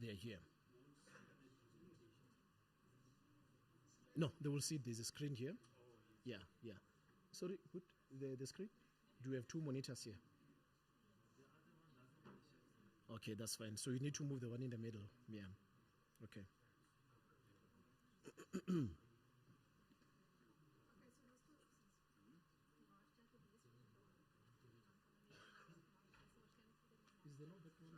They are here. No, they will see there's a screen here. Yeah, yeah. Sorry, what? The screen? Do we have two monitors here? Okay, that's fine. So you need to move the one in the middle. Yeah. Okay. Is there no background?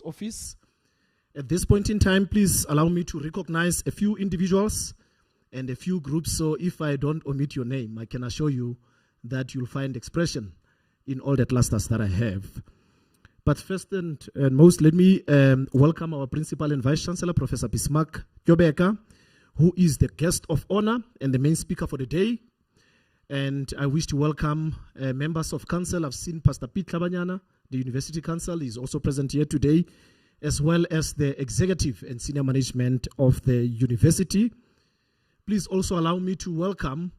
office. At this point in time, please allow me to recognize a few individuals and a few groups. So if I don't omit your name, I can assure you that you'll find expression in all the clusters that I have. But first and most, let me welcome our Principal and Vice-Chancellor, Professor Bismark Tyobeka, who is the guest of honor and the main speaker for the day. And I wish to welcome members of council. I've seen Pastor Pete Labanyana, the University Council, is also present here today, as well as the executive and senior management of the university. Please also allow me to welcome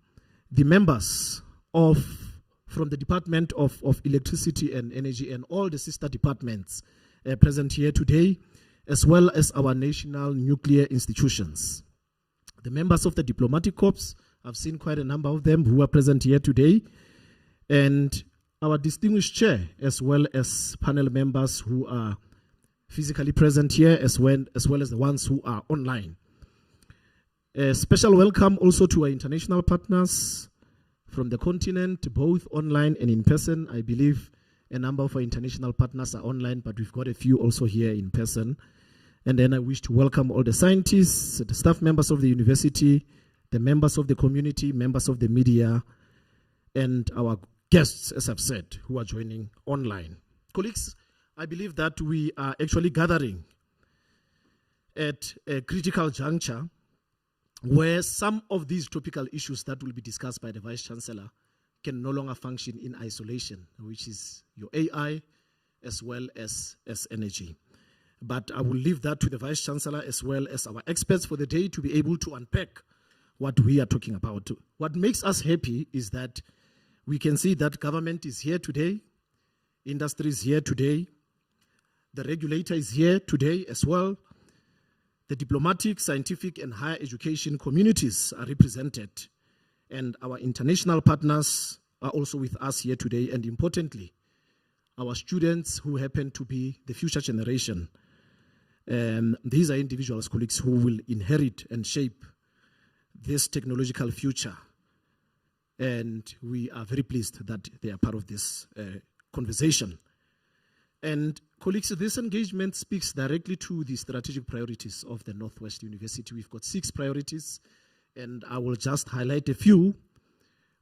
the members from the Department of Electricity and Energy and all the sister departments present here today, as well as our national nuclear institutions. The members of the diplomatic corps, I've seen quite a number of them who are present here today, and our distinguished chair, as well as panel members who are physically present here, as well as the ones who are online. A special welcome also to our international partners from the continent, both online and in person. I believe a number of our international partners are online, but we've got a few also here in person. And then I wish to welcome all the scientists, the staff members of the university, the members of the community, members of the media, and our guests, as I've said, who are joining online. Colleagues, I believe that we are actually gathering at a critical juncture where some of these topical issues that will be discussed by the Vice-Chancellor can no longer function in isolation, which is your AI as well as energy. But I will leave that to the Vice-Chancellor as well as our experts for the day to be able to unpack what we are talking about. What makes us happy is that we can see that government is here today, industry is here today, the regulator is here today as well. The diplomatic, scientific, and higher education communities are represented, and our international partners are also with us here today, and importantly, our students who happen to be the future generation. These are individuals, colleagues, who will inherit and shape this technological future, and we are very pleased that they are part of this conversation. And colleagues, this engagement speaks directly to the strategic priorities of the Northwest University. We've got 6 priorities, and I will just highlight a few.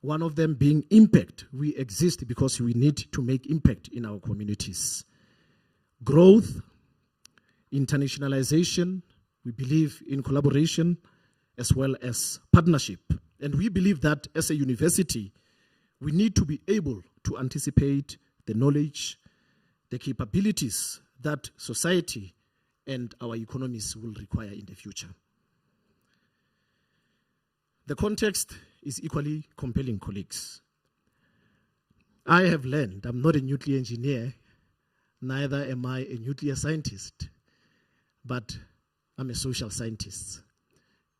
One of them being impact. We exist because we need to make impact in our communities. Growth, internationalization, we believe in collaboration as well as partnership. And we believe that as a university, we need to be able to anticipate the knowledge, the capabilities that society and our economies will require in the future. The context is equally compelling, colleagues. I have learned I'm not a nuclear engineer, neither am I a nuclear scientist, but I'm a social scientist.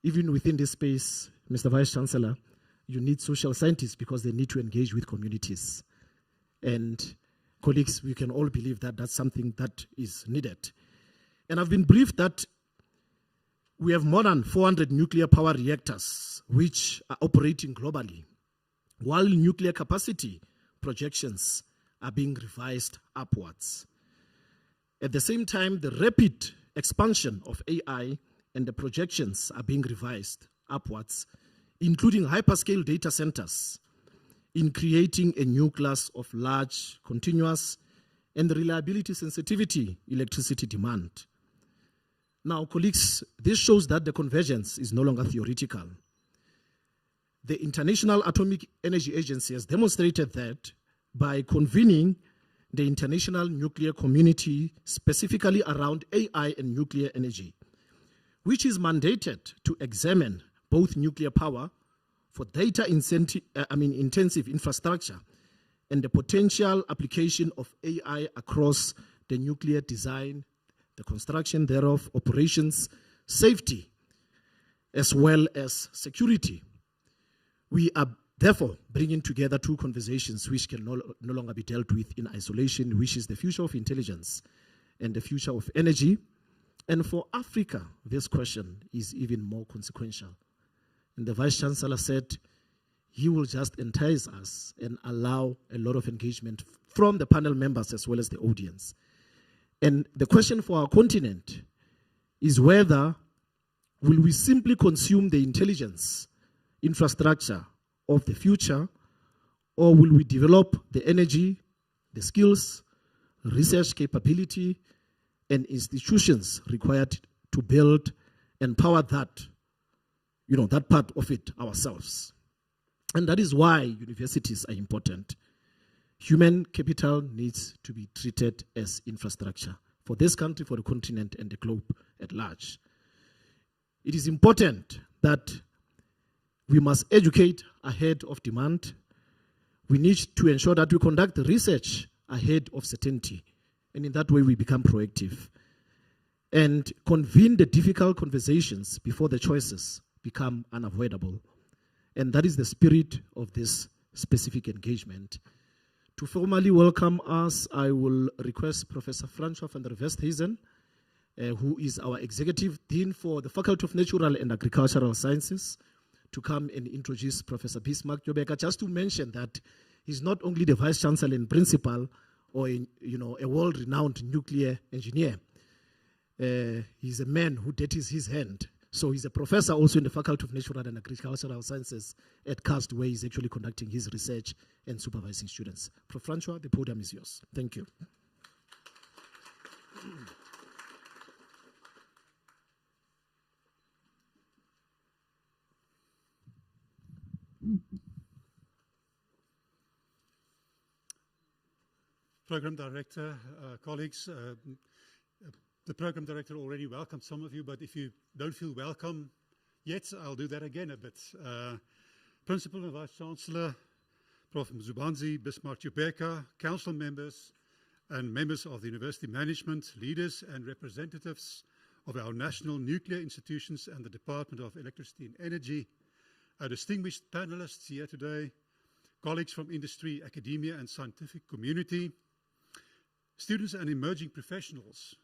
Even within this space, Mr. Vice-Chancellor, you need social scientists because they need to engage with communities. And colleagues, we can all believe that that's something that is needed. And I've been briefed that we have more than 400 nuclear power reactors which are operating globally, while nuclear capacity projections are being revised upwards. At the same time, the rapid expansion of AI and the projections are being revised upwards, including hyperscale data centers, in creating a new class of large, continuous, and reliability sensitivity electricity demand. Now, colleagues, this shows that the convergence is no longer theoretical. The International Atomic Energy Agency has demonstrated that by convening the international nuclear community specifically around AI and nuclear energy, which is mandated to examine both nuclear power for data intensive infrastructure and the potential application of AI across the nuclear design, the construction thereof, operations, safety, as well as security. We are therefore bringing together 2 conversations which can no longer be dealt with in isolation, which is the future of intelligence and the future of energy. And for Africa, this question is even more consequential. And the Vice-Chancellor said he will just entice us and allow a lot of engagement from the panel members as well as the audience. And the question for our continent is whether will we simply consume the intelligence infrastructure of the future, or will we develop the energy, the skills, research capability, and institutions required to build and power that, that part of it ourselves. And that is why universities are important. Human capital needs to be treated as infrastructure for this country, for the continent, and the globe at large. It is important that we must educate ahead of demand. We need to ensure that we conduct research ahead of certainty, and in that way we become proactive. And convene the difficult conversations before the choices become unavoidable. And that is the spirit of this specific engagement. To formally welcome us, I will request Professor Francois van der Westhuizen, who is our Executive Dean for the Faculty of Natural and Agricultural Sciences, to come and introduce Professor Bismark Tyobeka. Just to mention that he's not only the Vice-Chancellor and Principal or a world-renowned nuclear engineer. He's a man who dirties his hand. So he's a professor also in the Faculty of Natural and Agricultural Sciences at CAST, where he's actually conducting his research and supervising students. Prof. Francois, the podium is yours. Thank you. Program Director, colleagues, the Program Director already welcomed some of you, but if you don't feel welcome yet, I'll do that again a bit. Principal and Vice-Chancellor, Prof. Mzubanzi Bismark Tyobeka, Council members and members of the University Management, leaders and representatives of our national nuclear institutions and the Department of Electricity and Energy, our distinguished panelists here today, colleagues from industry, academia and scientific community, students and emerging professionals,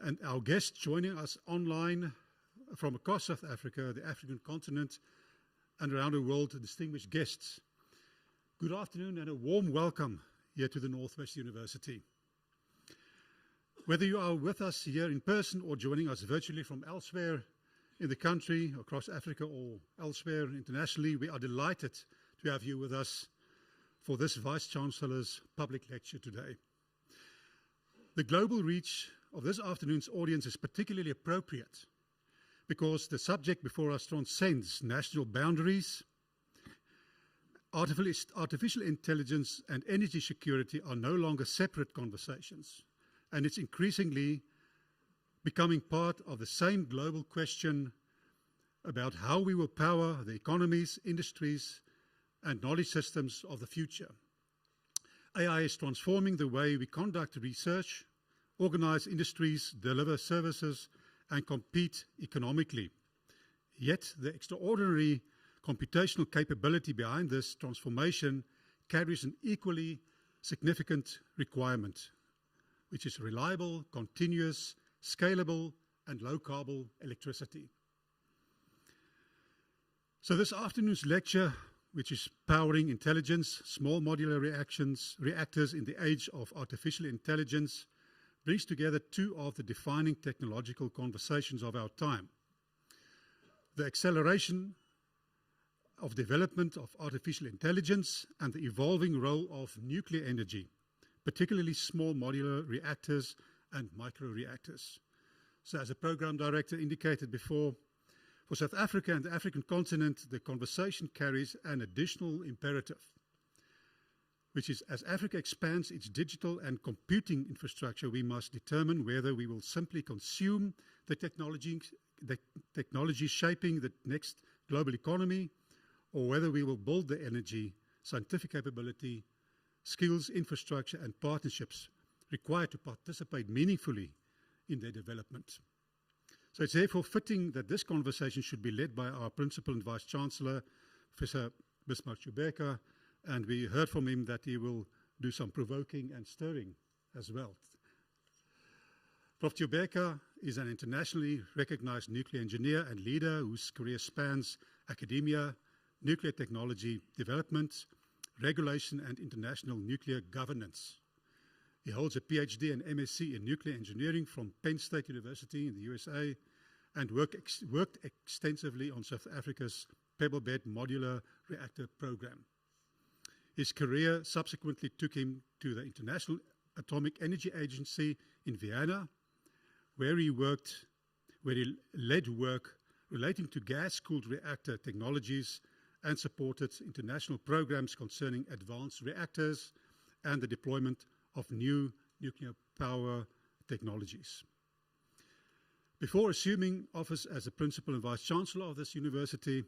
and our guests joining us online from across South Africa, the African continent, and around the world, distinguished guests. Good afternoon and a warm welcome here to the Northwest University. Whether you are with us here in person or joining us virtually from elsewhere in the country, across Africa or elsewhere internationally, we are delighted to have you with us for this Vice-Chancellor's public lecture today. The global reach of this afternoon's audience is particularly appropriate because the subject before us transcends national boundaries. Artificial intelligence and energy security are no longer separate conversations, and it's increasingly becoming part of the same global question about how we will power the economies, industries, and knowledge systems of the future. AI is transforming the way we conduct research, organize industries, deliver services, and compete economically. Yet, the extraordinary computational capability behind this transformation carries an equally significant requirement, which is reliable, continuous, scalable, and low-carbon electricity. So this afternoon's lecture, which is Powering Intelligence, Small Modular Reactors in the Age of Artificial Intelligence, brings together two of the defining technological conversations of our time. The acceleration of development of artificial intelligence and the evolving role of nuclear energy, particularly small modular reactors and microreactors. So as the program director indicated before, for South Africa and the African continent, the conversation carries an additional imperative, which is as Africa expands its digital and computing infrastructure, we must determine whether we will simply consume the technology shaping the next global economy, or whether we will build the energy, scientific capability, skills, infrastructure, and partnerships required to participate meaningfully in their development. So it's therefore fitting that this conversation should be led by our Principal and Vice-Chancellor, Professor Bismark Tyobeka, and we heard from him that he will do some provoking and stirring as well. Prof. Tyobeka is an internationally recognized nuclear engineer and leader whose career spans academia, nuclear technology development, regulation, and international nuclear governance. He holds a PhD and MSc in nuclear engineering from Penn State University in the USA and worked extensively on South Africa's pebble bed modular reactor program. His career subsequently took him to the International Atomic Energy Agency in Vienna, where he led work relating to gas-cooled reactor technologies and supported international programs concerning advanced reactors and the deployment of new nuclear power technologies. Before assuming office as the principal and vice-chancellor of this university,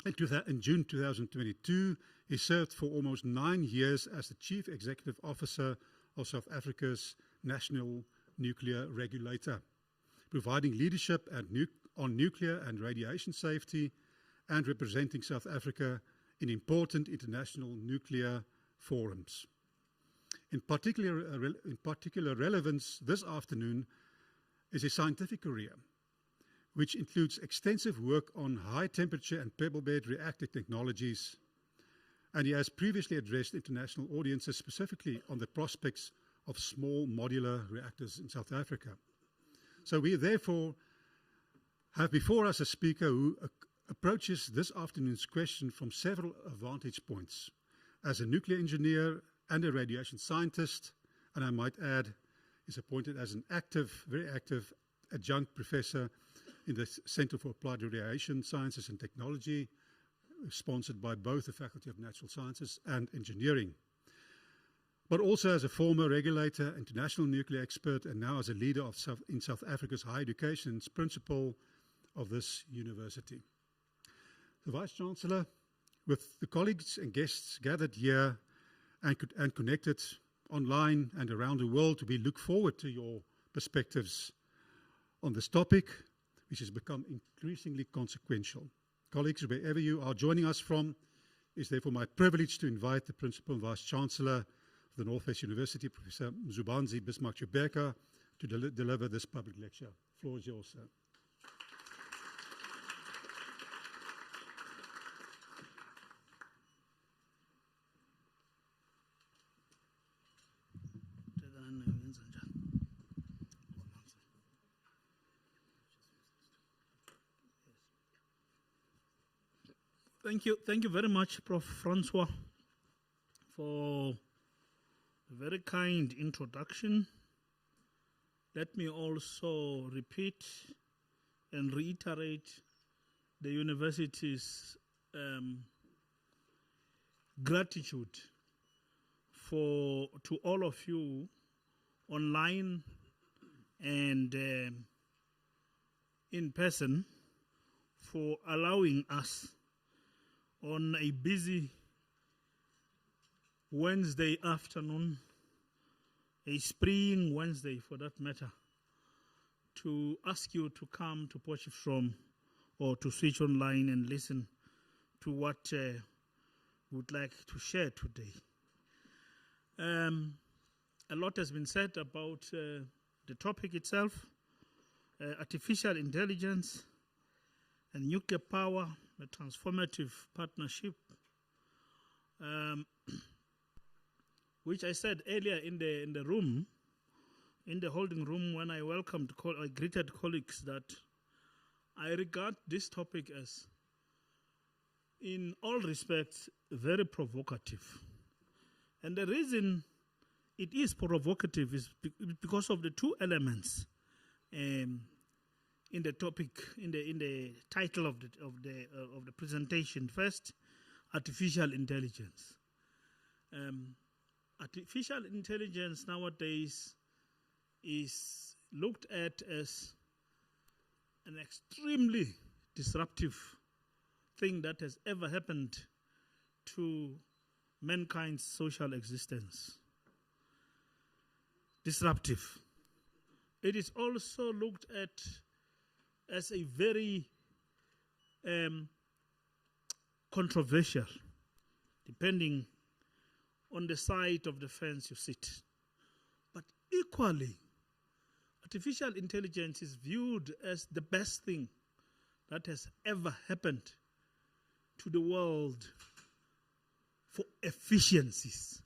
in June 2022, he served for almost 9 years as the Chief Executive Officer of South Africa's National Nuclear Regulator, providing leadership on nuclear and radiation safety and representing South Africa in important international nuclear forums. In particular relevance this afternoon is his scientific career, which includes extensive work on high-temperature and pebble bed reactor technologies, and he has previously addressed international audiences specifically on the prospects of small modular reactors in South Africa. So we therefore have before us a speaker who approaches this afternoon's question from several vantage points. As a nuclear engineer and a radiation scientist, and I might add, is appointed as an very active adjunct professor in the Center for Applied Radiation Sciences and Technology, sponsored by both the Faculty of Natural Sciences and Engineering. But also as a former regulator, international nuclear expert, and now as a leader in South Africa's higher education principal of this university. The Vice-Chancellor, with the colleagues and guests gathered here and connected online and around the world, we look forward to your perspectives on this topic, which has become increasingly consequential. Colleagues, wherever you are joining us from, it's therefore my privilege to invite the Principal and Vice-Chancellor of the North West University, Professor Mzubanzi Bismark Tyobeka, to deliver this public lecture. The floor is yours, sir. Thank you very much, Prof. Francois, for a very kind introduction. Let me also repeat and reiterate the university's gratitude to all of you online and in person for allowing us on a busy Wednesday afternoon, a spring Wednesday for that matter, to ask you to come to Potchefstroom or to switch online and listen to what we would like to share today. A lot has been said about the topic itself, artificial intelligence and nuclear power, a transformative partnership, which I said earlier in the room, in the holding room, when I I greeted colleagues, that I regard this topic as, in all respects, very provocative. And the reason it is provocative is because of the two elements in the topic, in the title of the presentation. First, artificial intelligence. Artificial intelligence nowadays is looked at as an extremely disruptive thing that has ever happened to mankind's social existence. Disruptive. It is also looked at as a very controversial, depending on the side of the fence you sit. But equally, artificial intelligence is viewed as the best thing that has ever happened to the world for efficiencies.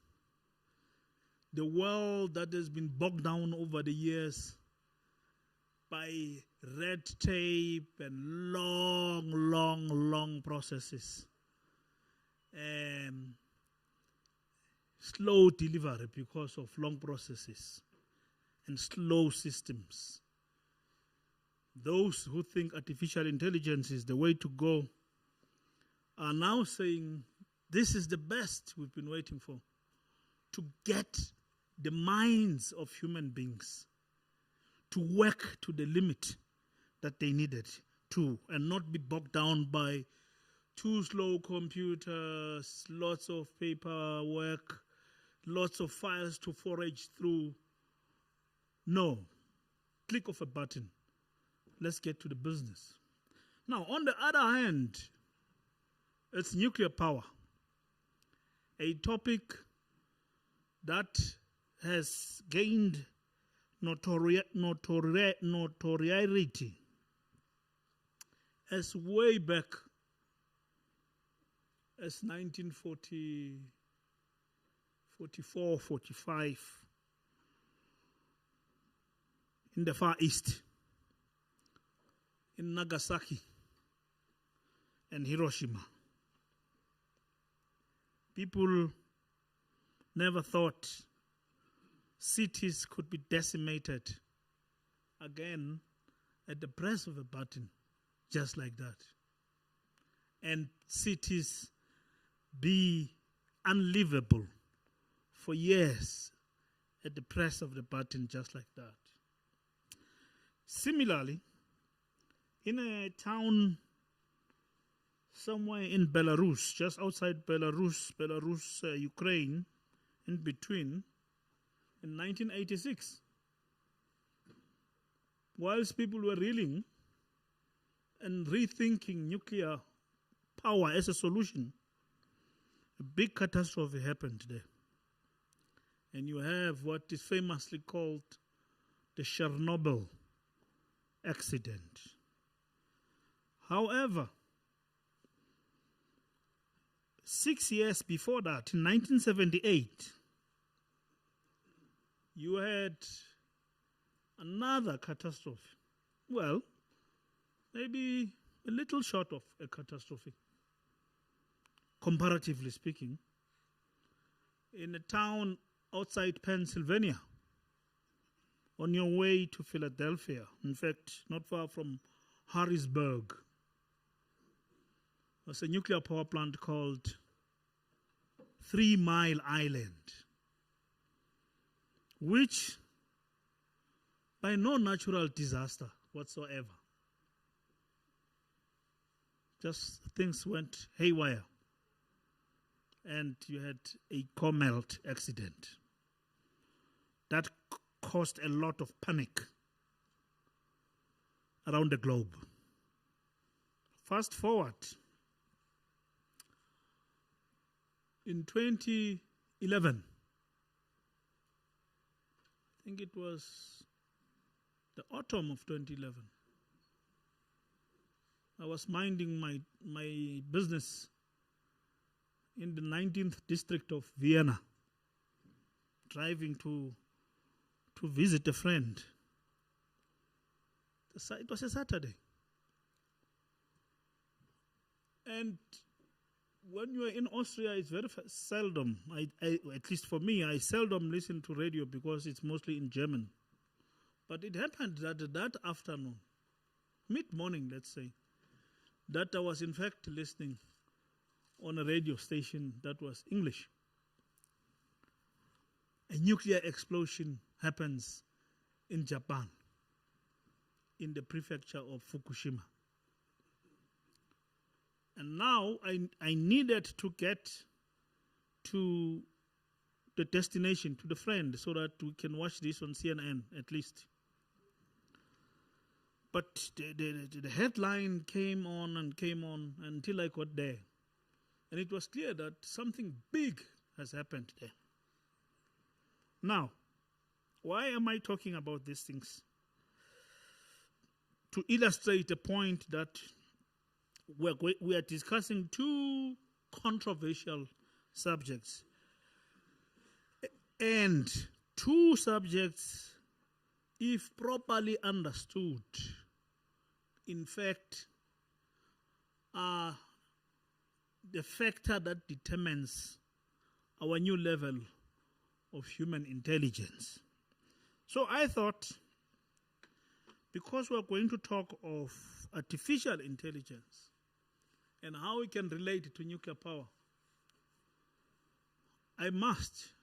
the world that has been bogged down over the years by red tape and long processes, slow delivery because of long processes and slow systems. Those who think artificial intelligence is the way to go are now saying this is the best we've been waiting for, to get the minds of human beings to work to the limit that they needed to, and not be bogged down by too slow computers, lots of paperwork, lots of files to forage through. No, click of a button. Let's get to the business. Now, on the other hand, it's nuclear power, a topic that has gained notoriety as way back as 1944, 45 in the Far East, in Nagasaki and Hiroshima. People never thought cities could be decimated again at the press of a button, just like that. And cities be unlivable for years at the press of the button, just like that. Similarly, in a town somewhere in Belarus, just outside Belarus, Ukraine, in between, in 1986, whilst people were reeling and rethinking nuclear power as a solution, a big catastrophe happened there. And you have what is famously called the Chernobyl accident. However, 6 years before that, in 1978, you had another catastrophe. Well, maybe a little short of a catastrophe, comparatively speaking, in a town outside Pennsylvania, on your way to Philadelphia, in fact, not far from Harrisburg. There's a nuclear power plant called 3 Mile Island, which, by no natural disaster whatsoever, just things went haywire, and you had a core melt accident that caused a lot of panic around the globe. Fast forward, in 2011, I think it was the autumn of 2011, I was minding my business in the 19th district of Vienna, driving to visit a friend. It was a Saturday. And when you are in Austria, it's very seldom, at least for me, I seldom listen to radio because it's mostly in German. But it happened that afternoon, mid-morning, let's say, that I was in fact listening on a radio station that was English. A nuclear explosion happens in Japan, in the prefecture of Fukushima. And now I needed to get to the destination, to the friend, so that we can watch this on CNN at least. But the headline came on until I got there. And it was clear that something big has happened there. Now, why am I talking about these things? To illustrate the point that we are discussing two controversial subjects. And two subjects, if properly understood, in fact, are the factor that determines our new level of human intelligence. So I thought, because we're going to talk of artificial intelligence and how it can relate to nuclear power, I must,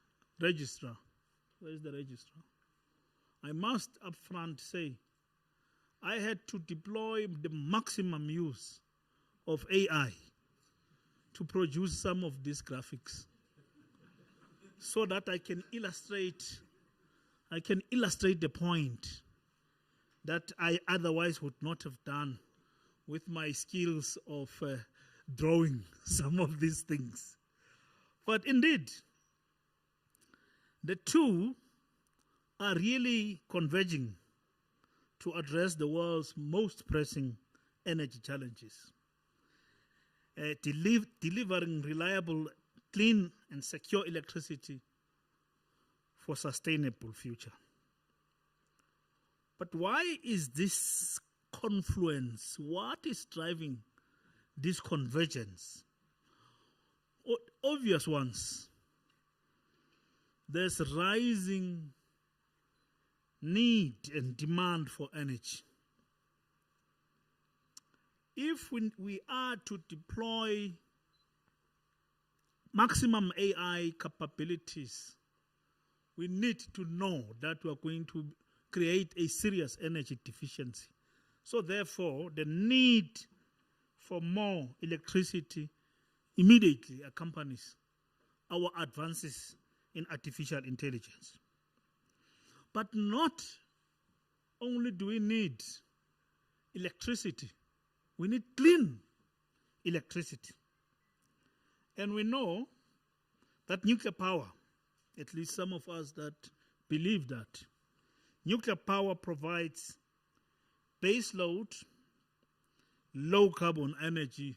registrar, where is the registrar? I must upfront say, I had to deploy the maximum use of AI to produce some of these graphics so that I can illustrate the point that I otherwise would not have done with my skills of drawing some of these things. But indeed, the two are really converging to address the world's most pressing energy challenges. Delivering reliable, clean, and secure electricity for sustainable future. But why is this confluence? What is driving this convergence? Obvious ones. There's rising need and demand for energy. If we are to deploy maximum AI capabilities, we need to know that we are going to create a serious energy deficiency. So therefore, the need for more electricity immediately accompanies our advances in artificial intelligence. But not only do we need electricity, we need clean electricity. And we know that nuclear power, at least some of us that believe that, nuclear power provides base load, low carbon energy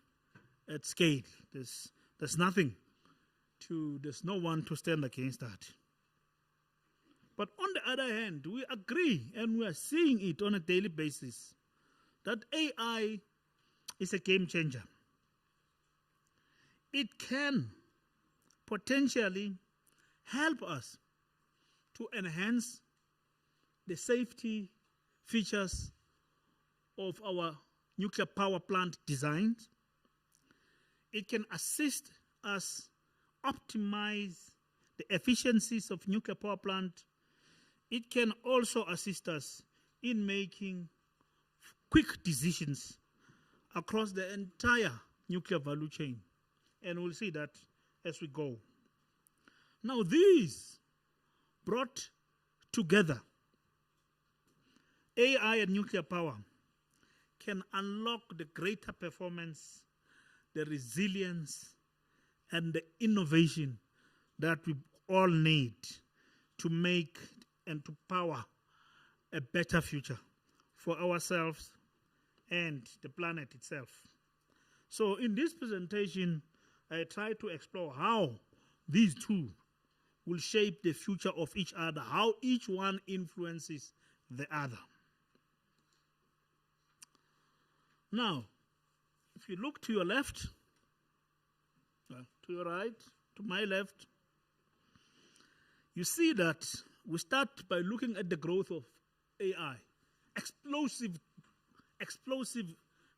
at scale. There's no one to stand against that. But on the other hand, we agree, and we are seeing it on a daily basis, that AI is a game changer. It can potentially help us to enhance the safety features of our nuclear power plant designs. It can assist us optimize the efficiencies of nuclear power plant. It can also assist us in making quick decisions across the entire nuclear value chain. And we'll see that as we go. Now, these brought together, AI and nuclear power can unlock the greater performance, the resilience, and the innovation that we all need to make and to power a better future for ourselves and the planet itself. So in this presentation, I try to explore how these two will shape the future of each other, how each one influences the other. Now, if you look to your left, to your right, to my left, you see that we start by looking at the growth of AI, explosive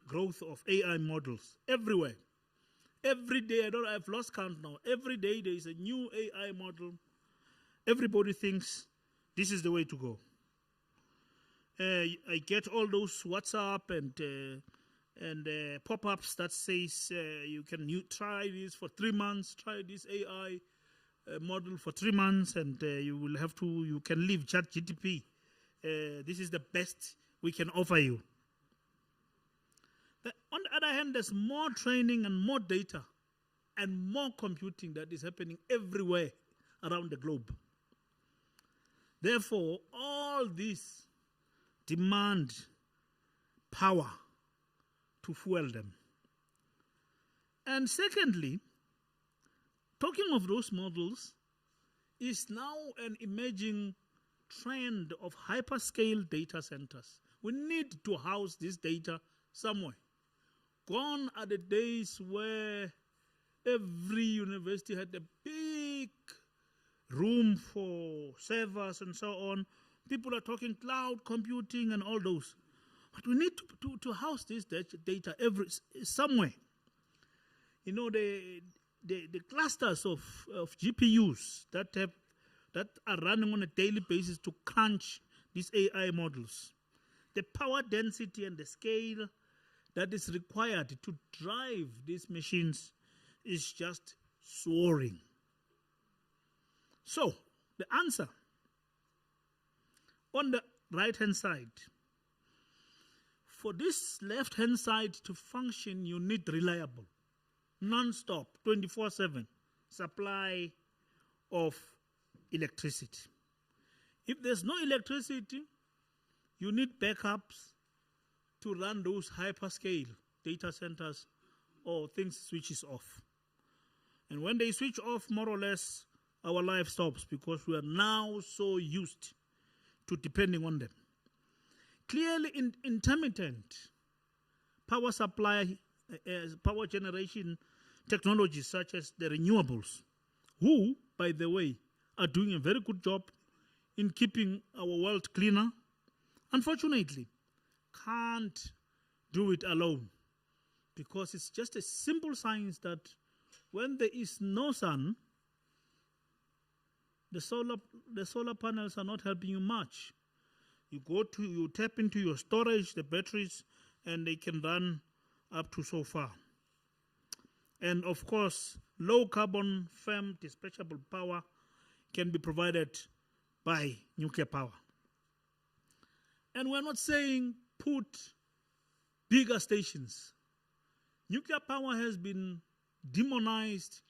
growth of AI models everywhere. Every day, I've lost count now. Every day there is a new AI model. Everybody thinks this is the way to go. I get all those WhatsApp and pop-ups that says you can try this for 3 months, try this AI model for 3 months, and you can leave ChatGPT. This is the best we can offer you. On the other hand, there's more training and more data and more computing that is happening everywhere around the globe. Therefore, all these demand power to fuel them. And secondly, talking of those models, is now an emerging trend of hyperscale data centers. We need to house this data somewhere. Gone are the days where every university had a big room for servers and so on. People are talking cloud computing and all those. But we need to house this data somewhere. You know, the clusters of GPUs that are running on a daily basis to crunch these AI models. The power density and the scale that is required to drive these machines is just soaring. So, the answer on the right-hand side, for this left-hand side to function, you need reliable, non-stop, 24/7 supply of electricity. If there's no electricity, you need backups to run those hyperscale data centers or things switches off. And when they switch off, more or less, our life stops because we are now so used to depending on them. Clearly, intermittent power supply, power generation technologies such as the renewables, who, by the way, are doing a very good job in keeping our world cleaner, unfortunately, can't do it alone because it's just a simple science that when there is no sun, the solar panels are not helping you much. You tap into your storage, the batteries, and they can run up to so far. And of course, low carbon, firm, dispatchable power can be provided by nuclear power. And we're not saying put bigger stations. Nuclear power has been demonized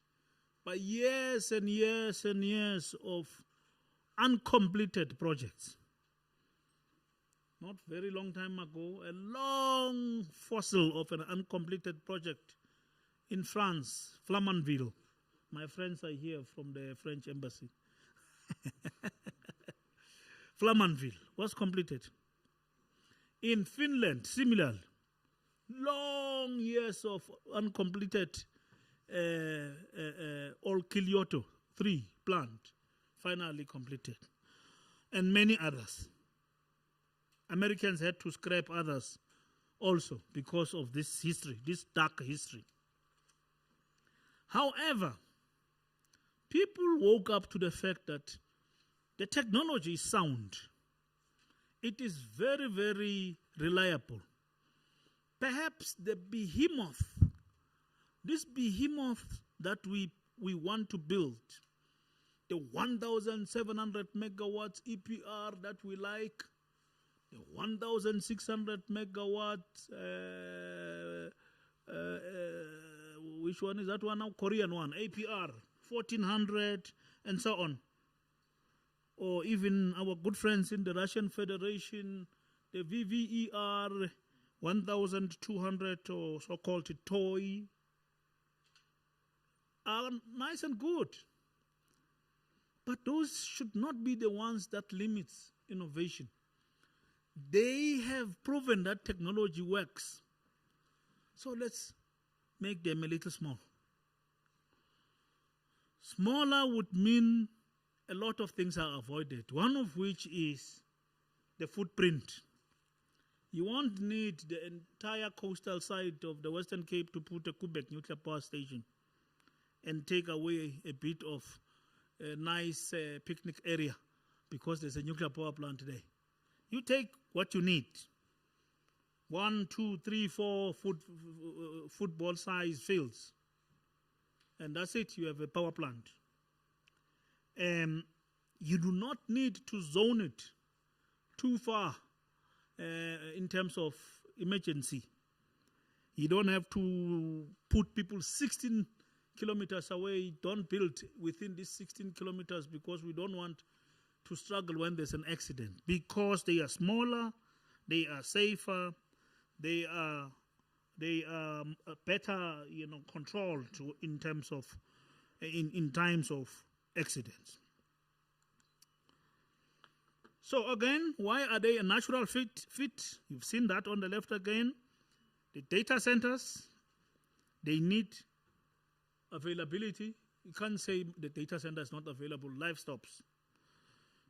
by years and years and years of uncompleted projects. Not very long time ago, a long fossil of an uncompleted project in France, Flamanville. My friends are here from the French embassy. Flamanville was completed. In Finland, similarly, long years of uncompleted Olkiluoto 3 plant, finally completed, and many others. Americans had to scrap others also because of this history, this dark history. However, people woke up to the fact that the technology is sound. It is very, very reliable. Perhaps the behemoth, this behemoth that we want to build, the 1,700 megawatts EPR that we like, the 1,600 megawatts, which one is that one now? Korean one, APR, 1,400, and so on. Or even our good friends in the Russian Federation, the VVER 1,200 or so-called toy, are nice and good. But those should not be the ones that limits innovation. They have proven that technology works. So let's make them a little small. Smaller would mean a lot of things are avoided, one of which is the footprint. You won't need the entire coastal side of the Western Cape to put a Quebec nuclear power station and take away a bit of a nice picnic area because there's a nuclear power plant there. You take what you need. 1, 2, 3, 4 football size fields. And that's it, you have a power plant. You do not need to zone it too far in terms of emergency. You don't have to put people 16 kilometers away. Don't build within these 16 kilometers because we don't want to struggle when there's an accident. Because they are smaller, they are safer, they are better, controlled in terms of in times of accidents. So again, why are they a natural fit? You've seen that on the left again. The data centers, they need availability. You can't say the data center is not available. Life stops.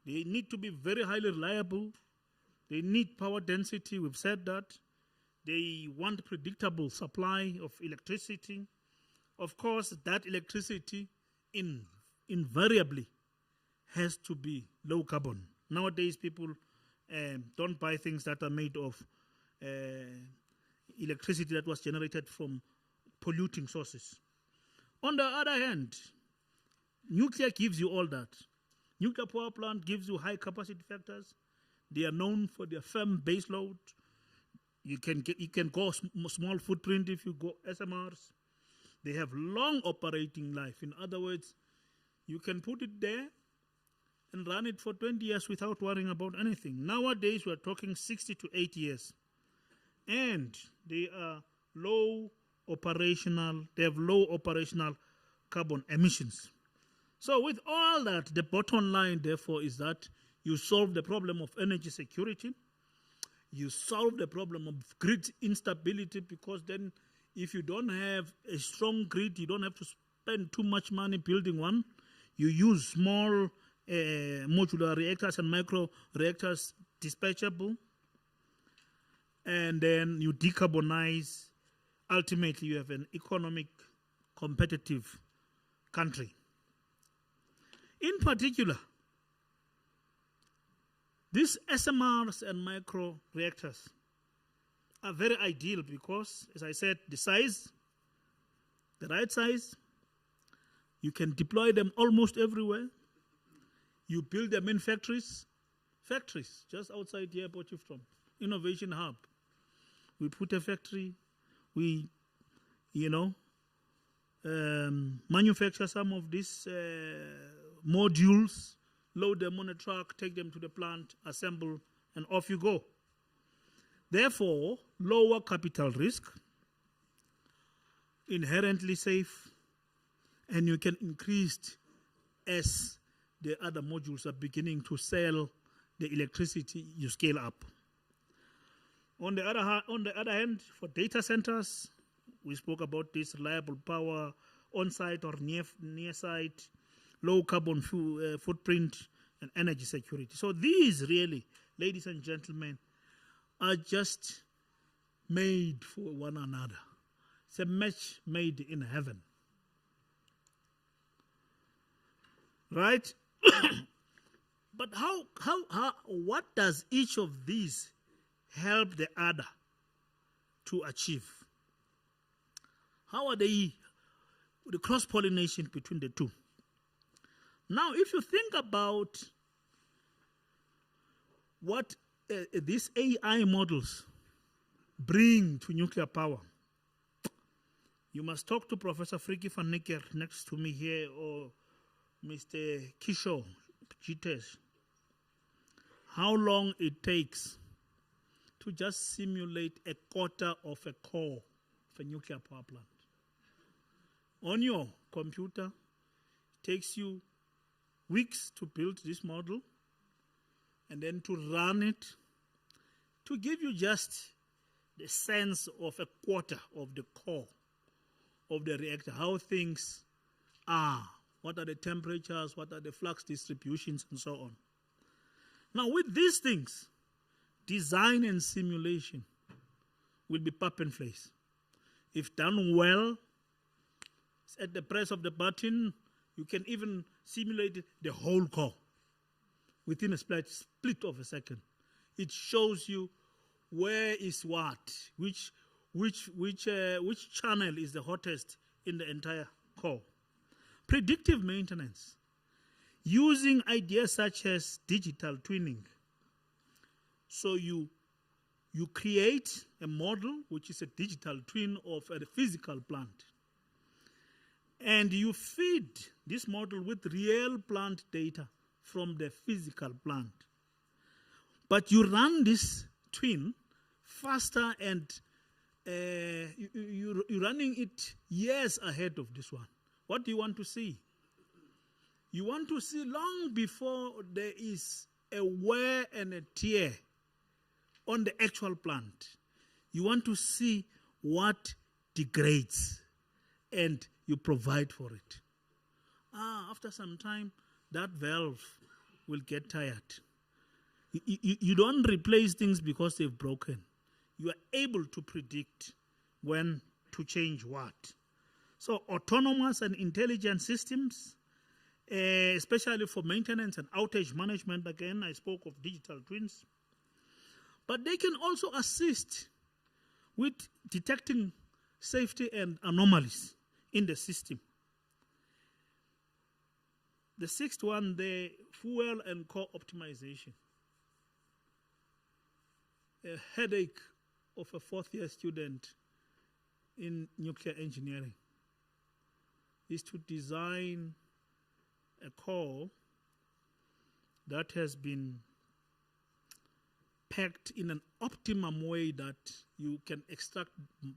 They need to be very highly reliable. They need power density. We've said that. They want predictable supply of electricity. Of course, that electricity invariably has to be low carbon. Nowadays, people don't buy things that are made of electricity that was generated from polluting sources. On the other hand, nuclear gives you all that. Nuclear power plant gives you high capacity factors. They are known for their firm base load. You can go small footprint if you go SMRs. They have long operating life. In other words, you can put it there and run it for 20 years without worrying about anything. Nowadays, we're talking 60 to 80 years. And they are they have low operational carbon emissions. So with all that, the bottom line, therefore, is that you solve the problem of energy security. You solve the problem of grid instability, because then if you don't have a strong grid, you don't have to spend too much money building one. You use small modular reactors and micro reactors, dispatchable, and then you decarbonize. Ultimately, you have an economic, competitive country. In particular, these SMRs and micro reactors are very ideal because, as I said, the size, the right size, you can deploy them almost everywhere. You build them in factories, just outside the airport you're from, innovation hub. We put a factory, we, manufacture some of these modules, load them on a truck, take them to the plant, assemble, and off you go. Therefore, lower capital risk, inherently safe, and you can increase as the other modules are beginning to sell the electricity, you scale up. On the other hand, for data centers, we spoke about this reliable power, on-site or near-site, low carbon footprint, and energy security. So these really, ladies and gentlemen, are just made for one another. It's a match made in heaven. Right? But what does each of these help the other to achieve? How are they, the cross-pollination between the two? Now, if you think about what these AI models bring to nuclear power, you must talk to Professor Friki van Nicker next to me here, or Mr. Kishore Jitesh, how long it takes to just simulate a quarter of a core of a nuclear power plant. On your computer, it takes you weeks to build this model and then to run it, to give you just the sense of a quarter of the core of the reactor, how things are, what are the temperatures, what are the flux distributions, and so on. Now, with these things, design and simulation will be pop and place. If done well, at the press of the button, you can even simulate the whole core within a split of a second. It shows you where is what, which channel is the hottest in the entire core. Predictive maintenance, using ideas such as digital twinning. So you create a model which is a digital twin of a physical plant. And you feed this model with real plant data from the physical plant. But you run this twin faster, and you're running it years ahead of this one. What do you want to see? You want to see long before there is a wear and a tear on the actual plant. You want to see what degrades, and you provide for it. After some time, that valve will get tired. You don't replace things because they've broken. You are able to predict when to change what. So autonomous and intelligent systems, especially for maintenance and outage management, again, I spoke of digital twins. But they can also assist with detecting safety and anomalies in the system. The sixth one, the fuel and core optimization. A headache of a fourth-year student in nuclear engineering is to design a core that has been packed in an optimum way that you can extract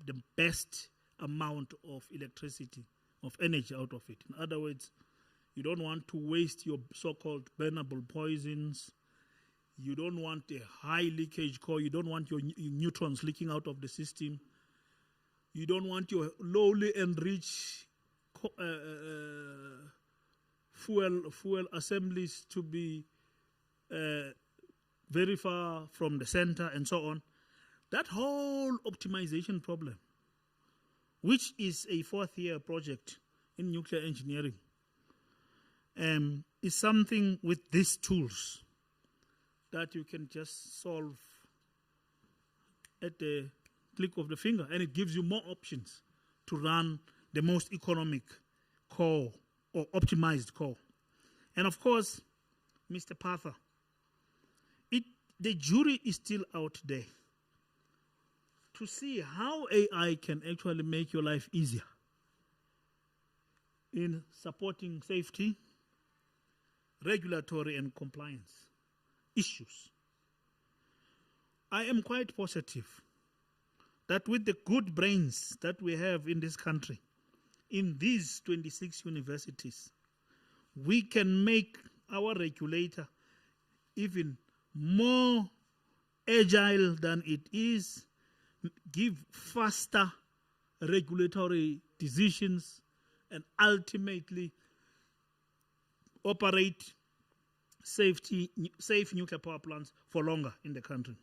the best amount of electricity, of energy out of it. In other words, you don't want to waste your so-called burnable poisons. You don't want a high leakage core. You don't want your neutrons leaking out of the system. You don't want your lowly enriched fuel assemblies to be very far from the center and so on. That whole optimization problem, which is a fourth-year project in nuclear engineering, is something with these tools that you can just solve at the click of the finger, and it gives you more options to run the most economic core or optimized core. And of course, Mr. Parther, the jury is still out there to see how AI can actually make your life easier in supporting safety, regulatory, and compliance issues. I am quite positive that with the good brains that we have in this country, in these 26 universities, we can make our regulator even more agile than it is, give faster regulatory decisions, and ultimately operate safe nuclear power plants for longer in the country.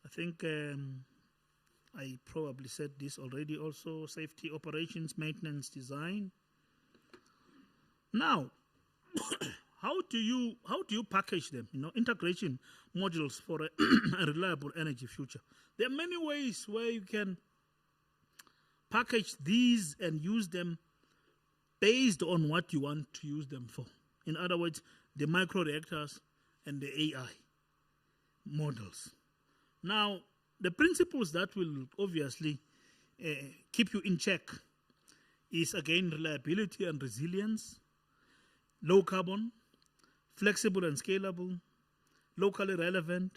I think I probably said this already also, safety, operations, maintenance, design. Now, how do you package them? Integration modules for a reliable energy future. There are many ways where you can package these and use them based on what you want to use them for. In other words, the microreactors and the AI models. Now, the principles that will obviously keep you in check is, again, reliability and resilience, low carbon, flexible and scalable, locally relevant,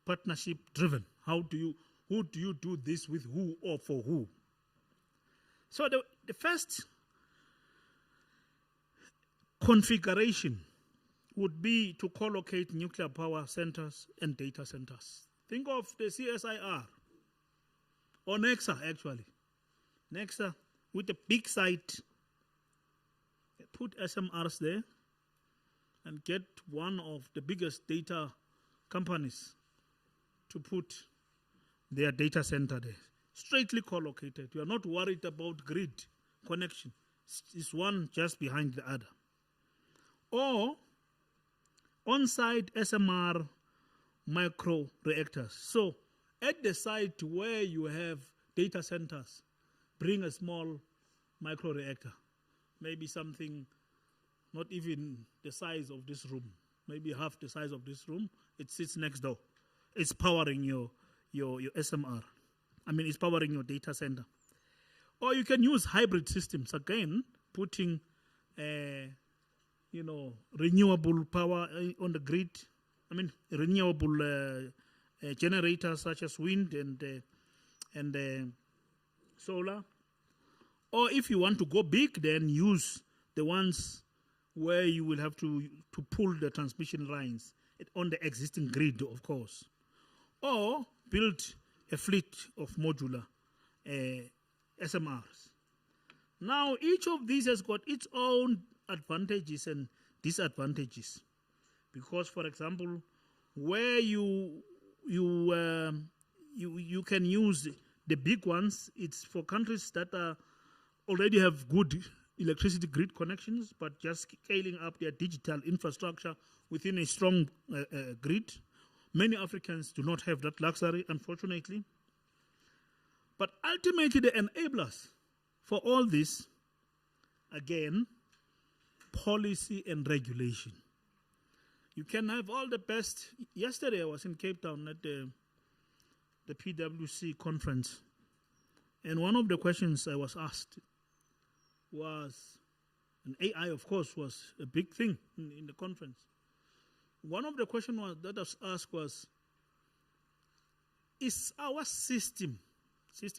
partnership driven. Who do you do this with who or for who? So the first configuration would be to co-locate nuclear power centers and data centers. Think of the CSIR, or NEXA actually. NEXA with a big site, put SMRs there and get one of the biggest data companies to put their data center there. Straightly co-located. You are not worried about grid connection. It's one just behind the other. Or on-site SMR micro reactors. So at the site where you have data centers, bring a small micro reactor. Maybe something not even the size of this room. Maybe half the size of this room. It sits next door. It's powering your SMR. It's powering your data center. Or you can use hybrid systems, again, putting renewable power on the grid. Renewable generators such as wind and solar. Or if you want to go big, then use the ones where you will have to pull the transmission lines on the existing grid, of course, or build a fleet of modular SMRs. Now, each of these has got its own advantages and disadvantages, because, for example, where you can use the big ones, it's for countries that already have good electricity grid connections, but just scaling up their digital infrastructure within a strong grid. Many Africans do not have that luxury, unfortunately. But ultimately, the enablers for all this, again, policy and regulation. You can have all the best. Yesterday, I was in Cape Town at the PwC conference, and one of the questions I was asked was, and AI, of course, was a big thing in the conference. One of the questions that was asked was, is our system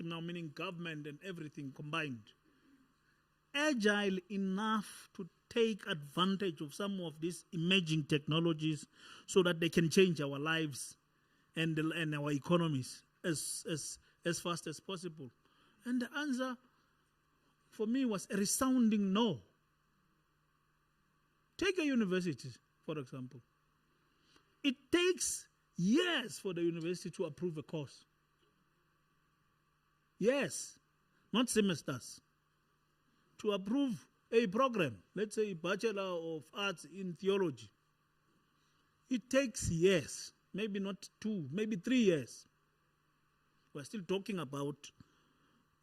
now meaning government and everything combined, agile enough to take advantage of some of these emerging technologies so that they can change our lives and our economies as fast as possible? And the answer for me was a resounding no. Take a university, for example. It takes years for the university to approve a course. Yes, not semesters. To approve a program, let's say Bachelor of Arts in Theology, it takes years, maybe not 2, maybe 3 years. We're still talking about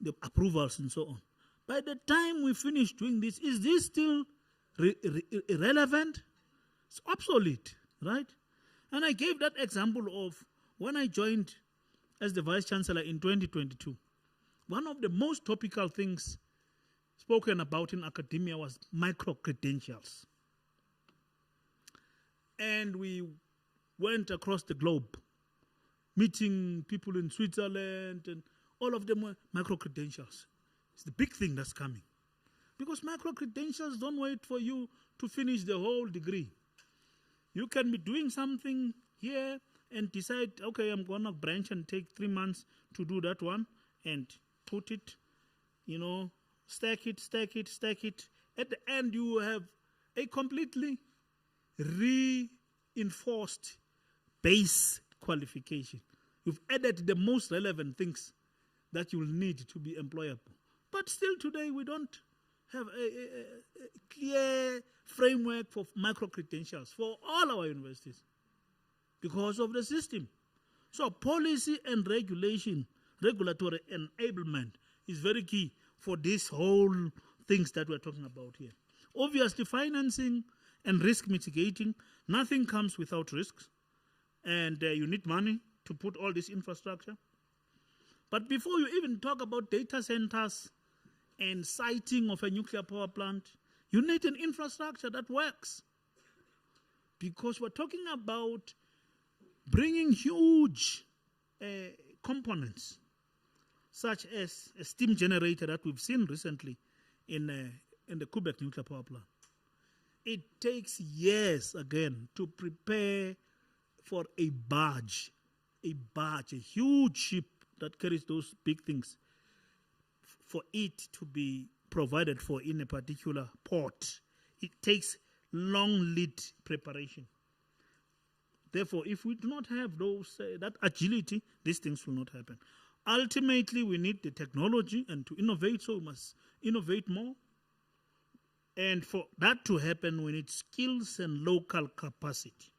the approvals and so on. By the time we finish doing this, is this still irrelevant? It's obsolete, right? And I gave that example of when I joined as the vice-chancellor in 2022. One of the most topical things spoken about in academia was micro-credentials. And we went across the globe, meeting people in Switzerland, and all of them were micro-credentials. It's the big thing that's coming. Because micro-credentials don't wait for you to finish the whole degree. You can be doing something here and decide, okay, I'm going to branch and take 3 months to do that one, and put it, stack it. At the end, you have a completely reinforced base qualification. You've added the most relevant things that you will need to be employable. But still today, we don't have a clear framework for micro-credentials for all our universities because of the system. So policy and regulatory enablement is very key for this whole things that we're talking about here. Obviously, financing and risk mitigating, nothing comes without risks. And you need money to put all this infrastructure. But before you even talk about data centers and siting of a nuclear power plant, you need an infrastructure that works. Because we're talking about bringing huge components, such as a steam generator that we've seen recently in the Quebec nuclear power plant. It takes years, again, to prepare for a barge, a huge ship that carries those big things, for it to be provided for in a particular port. It takes long lead preparation. Therefore, if we do not have that agility, these things will not happen. Ultimately, we need the technology and to innovate, so we must innovate more. And for that to happen, we need skills and local capacity.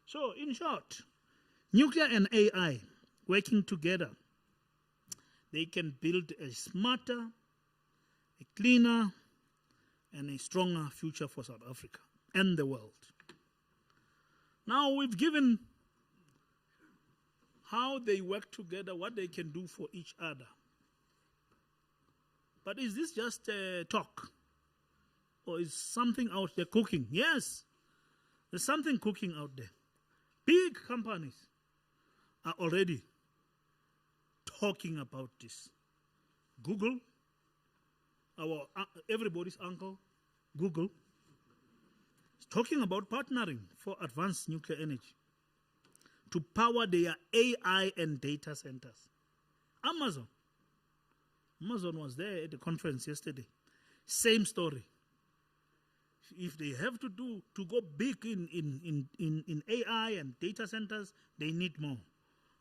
So, in short, nuclear and AI working together, they can build a smarter, a cleaner, and a stronger future for South Africa and the world. Now, we've given how they work together, what they can do for each other. But is this just talk? Or is something out there cooking? Yes, there's something cooking out there. Big companies are already talking about this. Google, everybody's uncle, Google, talking about partnering for advanced nuclear energy to power their AI and data centers. Amazon was there at the conference yesterday. Same story. If they have to go big in AI and data centers, they need more.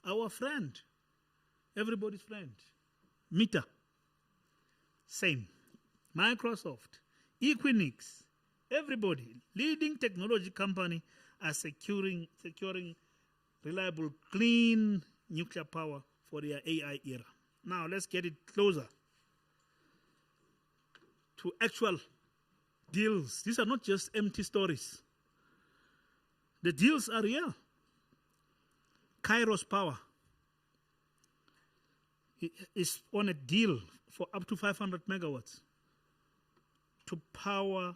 Our friend, everybody's friend, Meta, same. Microsoft, Equinix, everybody, leading technology company are securing reliable, clean nuclear power for their AI era. Now let's get it closer to actual deals. These are not just empty stories. The deals are real. Kairos Power is on a deal for up to 500 megawatts to power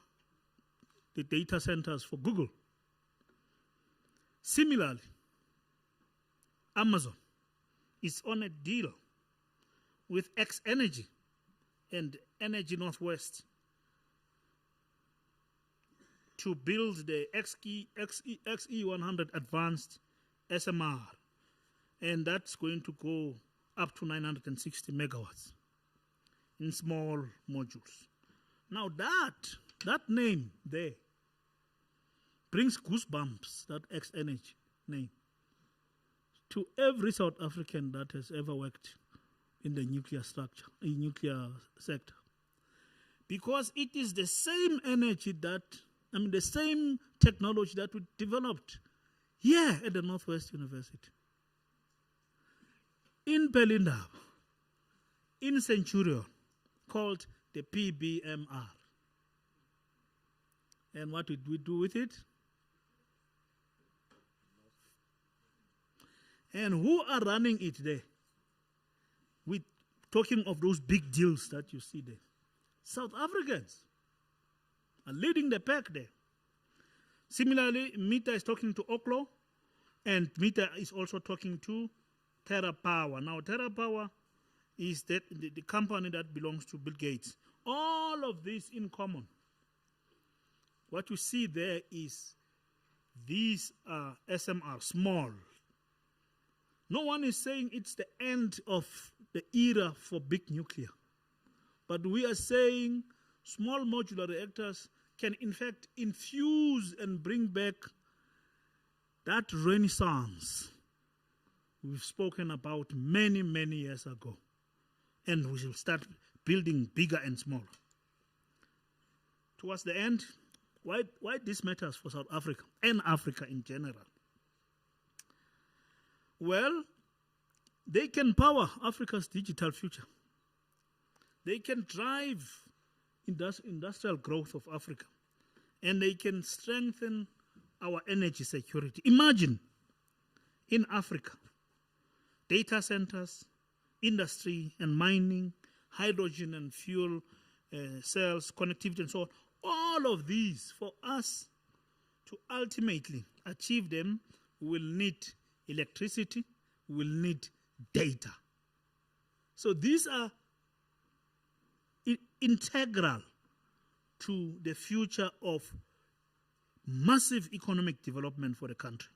the data centers for Google. Similarly, Amazon is on a deal with X Energy and Energy Northwest to build the XE100 advanced SMR, and that's going to go up to 960 megawatts in small modules. Now that name there brings goosebumps, that X Energy name, to every South African that has ever worked in the nuclear sector. Because it is the same energy the same technology that we developed here at the Northwest University, in Pelindaba, in Centurion, called the PBMR. And what did we do with it? And who are running it there? We're talking of those big deals that you see there. South Africans are leading the pack there. Similarly, Meta is talking to Oklo, and Meta is also talking to TerraPower. Now, TerraPower is the company that belongs to Bill Gates. All of this in common. What you see there is these are SMR, small. No one is saying it's the end of the era for big nuclear. But we are saying small modular reactors can in fact infuse and bring back that renaissance we've spoken about many, many years ago. And we will start building bigger and smaller. Towards the end, why this matters for South Africa and Africa in general? Well, they can power Africa's digital future. They can drive industrial growth of Africa. And they can strengthen our energy security. Imagine in Africa, data centers, industry and mining, hydrogen and fuel cells, connectivity and so on. All of these, for us to ultimately achieve them, we will need electricity, we will need data. So these are integral to the future of massive economic development for the country.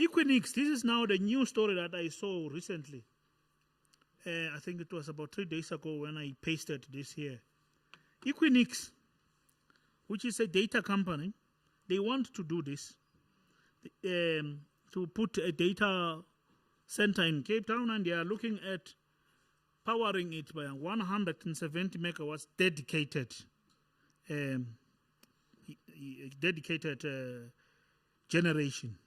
Equinix, this is now the new story that I saw recently. I think it was about 3 days ago when I pasted this here. Equinix, which is a data company, they want to do this, to put a data center in Cape Town, and they are looking at powering it by 170 megawatts dedicated generation.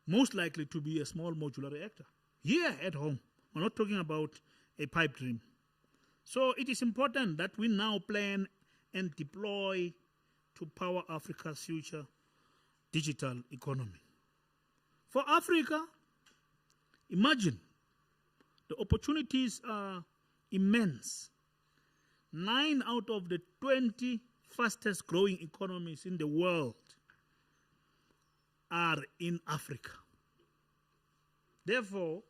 Most likely to be a small modular reactor. Here at home. We're not talking about a pipe dream. So it is important that we now plan and deploy to power Africa's future digital economy. For Africa, imagine the opportunities are immense. 9 out of the 20 fastest growing economies in the world are in Africa. Therefore,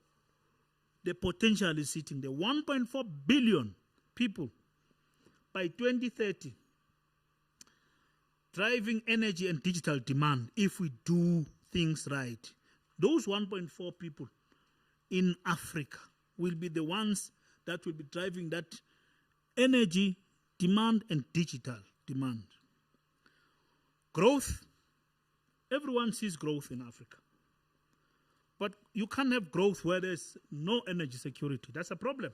the potential is sitting there. 1.4 billion people by 2030 driving energy and digital demand if we do things right. Those 1.4 people in Africa will be the ones that will be driving that energy demand and digital demand. Growth, everyone sees growth in Africa. But you can't have growth where there's no energy security. That's a problem.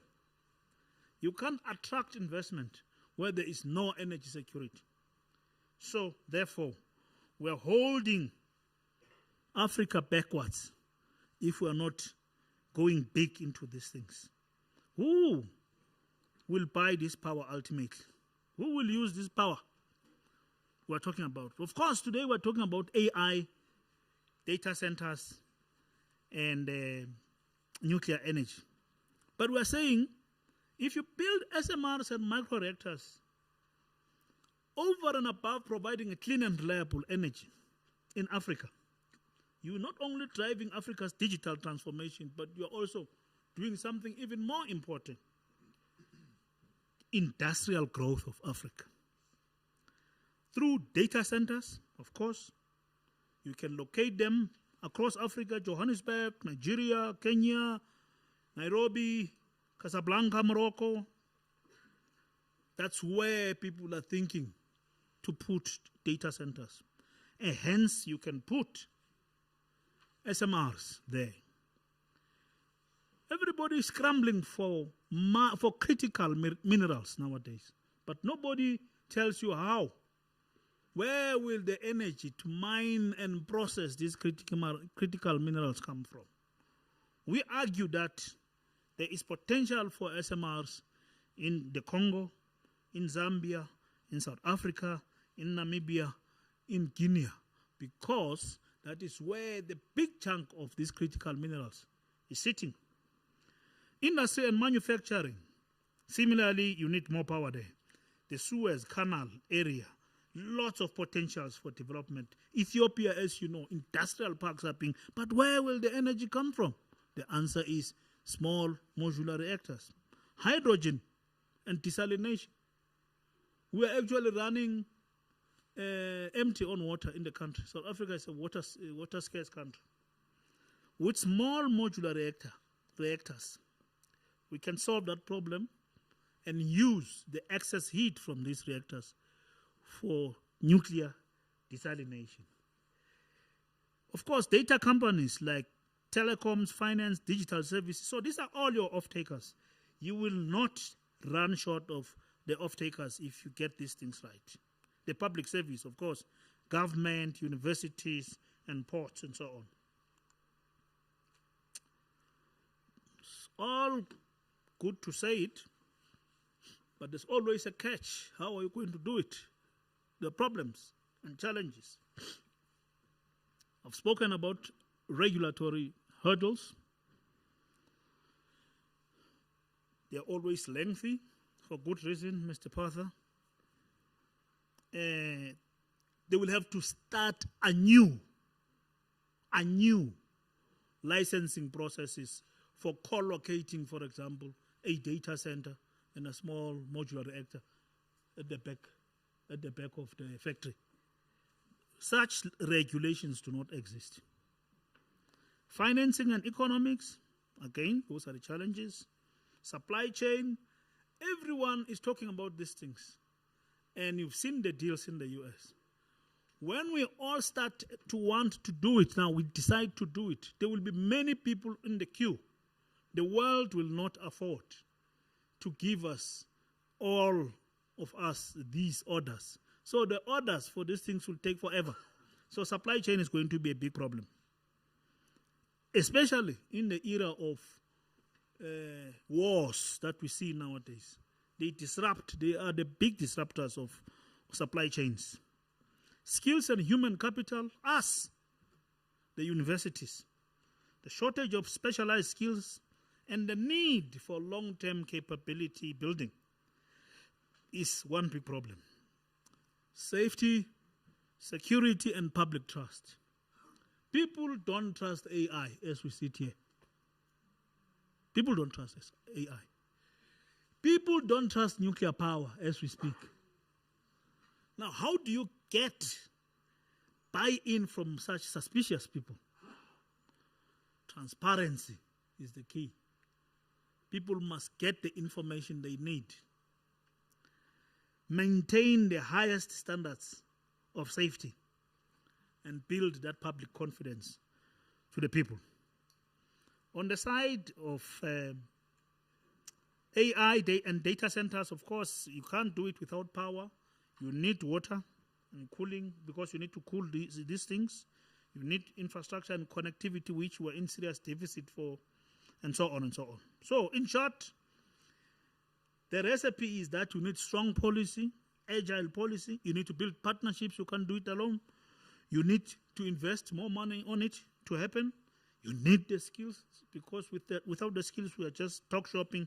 You can't attract investment where there is no energy security. So, therefore, we're holding Africa backwards if we're not going big into these things. Who will buy this power ultimately? Who will use this power we're talking about? Of course, today we're talking about AI, data centers, and nuclear energy. But we're saying, if you build SMRs and microreactors over and above providing a clean and reliable energy in Africa, you're not only driving Africa's digital transformation, but you're also doing something even more important: industrial growth of Africa. Through data centers, of course, you can locate them across Africa: Johannesburg, Nigeria, Kenya, Nairobi, Casablanca, Morocco. That's where people are thinking to put data centers. And hence, you can put SMRs there. Everybody is scrambling for critical minerals nowadays, but nobody tells you how. Where will the energy to mine and process these critical minerals come from? We argue that there is potential for SMRs in the Congo, in Zambia, in South Africa, in Namibia, in Guinea, because that is where the big chunk of these critical minerals is sitting. Industry and manufacturing, similarly, you need more power there. The Suez Canal area, lots of potentials for development. Ethiopia, as you know, industrial parks are being, but where will the energy come from? The answer is small modular reactors. Hydrogen and desalination. We are actually running empty on water in the country. South Africa is a water scarce country. With small modular reactors, we can solve that problem and use the excess heat from these reactors for nuclear desalination. Of course, data companies like telecoms, finance, digital services. So these are all your off-takers. You will not run short of the off-takers if you get these things right. The public service, of course, government, universities, and ports, and so on. It's all good to say it, but there's always a catch. How are you going to do it? The problems and challenges. I've spoken about regulatory hurdles. They're always lengthy, for good reason, Mr. Parther. They will have to start anew licensing processes for co-locating, for example, a data center and a small modular reactor at the back of the factory. Such regulations do not exist. Financing and economics, again, those are the challenges. Supply chain, everyone is talking about these things. And you've seen the deals in the US. When we all start to want to do it now, we decide to do it, there will be many people in the queue. The world will not afford to give us, all of us, these orders. So the orders for these things will take forever. So supply chain is going to be a big problem, especially in the era of wars that we see nowadays. They are the big disruptors of supply chains. Skills and human capital, us, the universities. The shortage of specialized skills and the need for long-term capability building is one big problem. Safety, security, and public trust. People don't trust AI as we sit here. People don't trust AI. People don't trust nuclear power as we speak. Now, how do you get buy-in from such suspicious people. Transparency is the key. People must get the information they need. Maintain the highest standards of safety and build that public confidence to the people. On the side of AI and data centers, of course, you can't do it without power. You need water and cooling because you need to cool these things. You need infrastructure and connectivity, which we're in serious deficit for, and so on and so on. So, in short, the recipe is that you need strong policy, agile policy. You need to build partnerships. You can't do it alone. You need to invest more money on it to happen. You need the skills because without the skills, we are just talk shopping.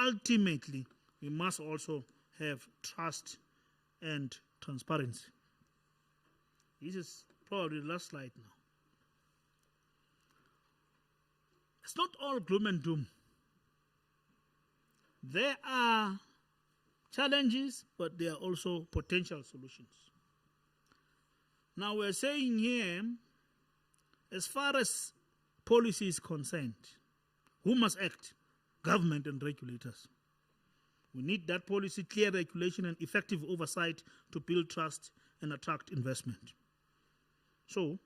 Ultimately, we must also have trust and transparency. This is probably the last slide now. It's not all gloom and doom. There are challenges, but there are also potential solutions. Now we're saying here, as far as policy is concerned, who must act? Government and regulators. We need that policy, clear regulation, and effective oversight to build trust and attract investment. So,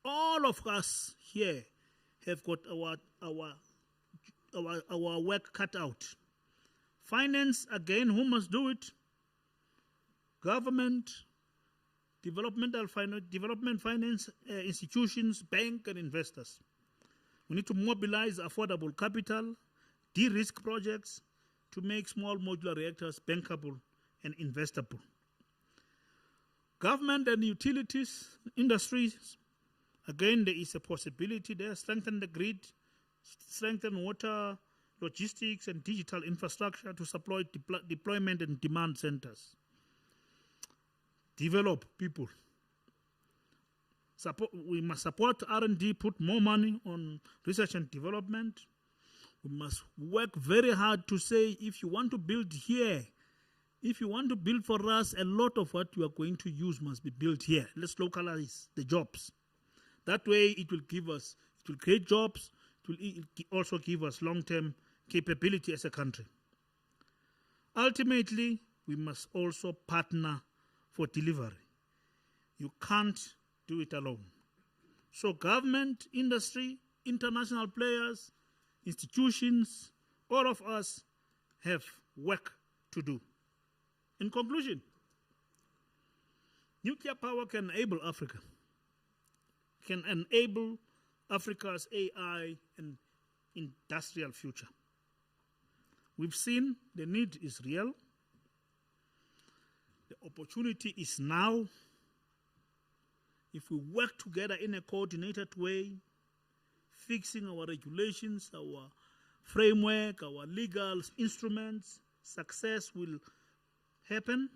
all of us here have got our work cut out. Finance, again, who must do it? Government, development finance institutions, bank, and investors. We need to mobilize affordable capital, de-risk projects to make small modular reactors bankable and investable. Government and utilities, industries, again, there is a possibility there. Strengthen the grid, strengthen water, logistics, and digital infrastructure to supply deployment and demand centers. Develop people. We must support R&D, put more money on research and development. We must work very hard to say, if you want to build here, if you want to build for us, a lot of what you are going to use must be built here. Let's localize the jobs. That way it will create jobs, it will also give us long-term capability as a country. Ultimately, we must also partner for delivery. You can't do it alone. So government, industry, international players, institutions, all of us have work to do. In conclusion, nuclear power can enable Africa, can enable Africa's AI and industrial future. We've seen the need is real. The opportunity is now. If we work together in a coordinated way, fixing our regulations, our framework, our legal instruments, success will happen.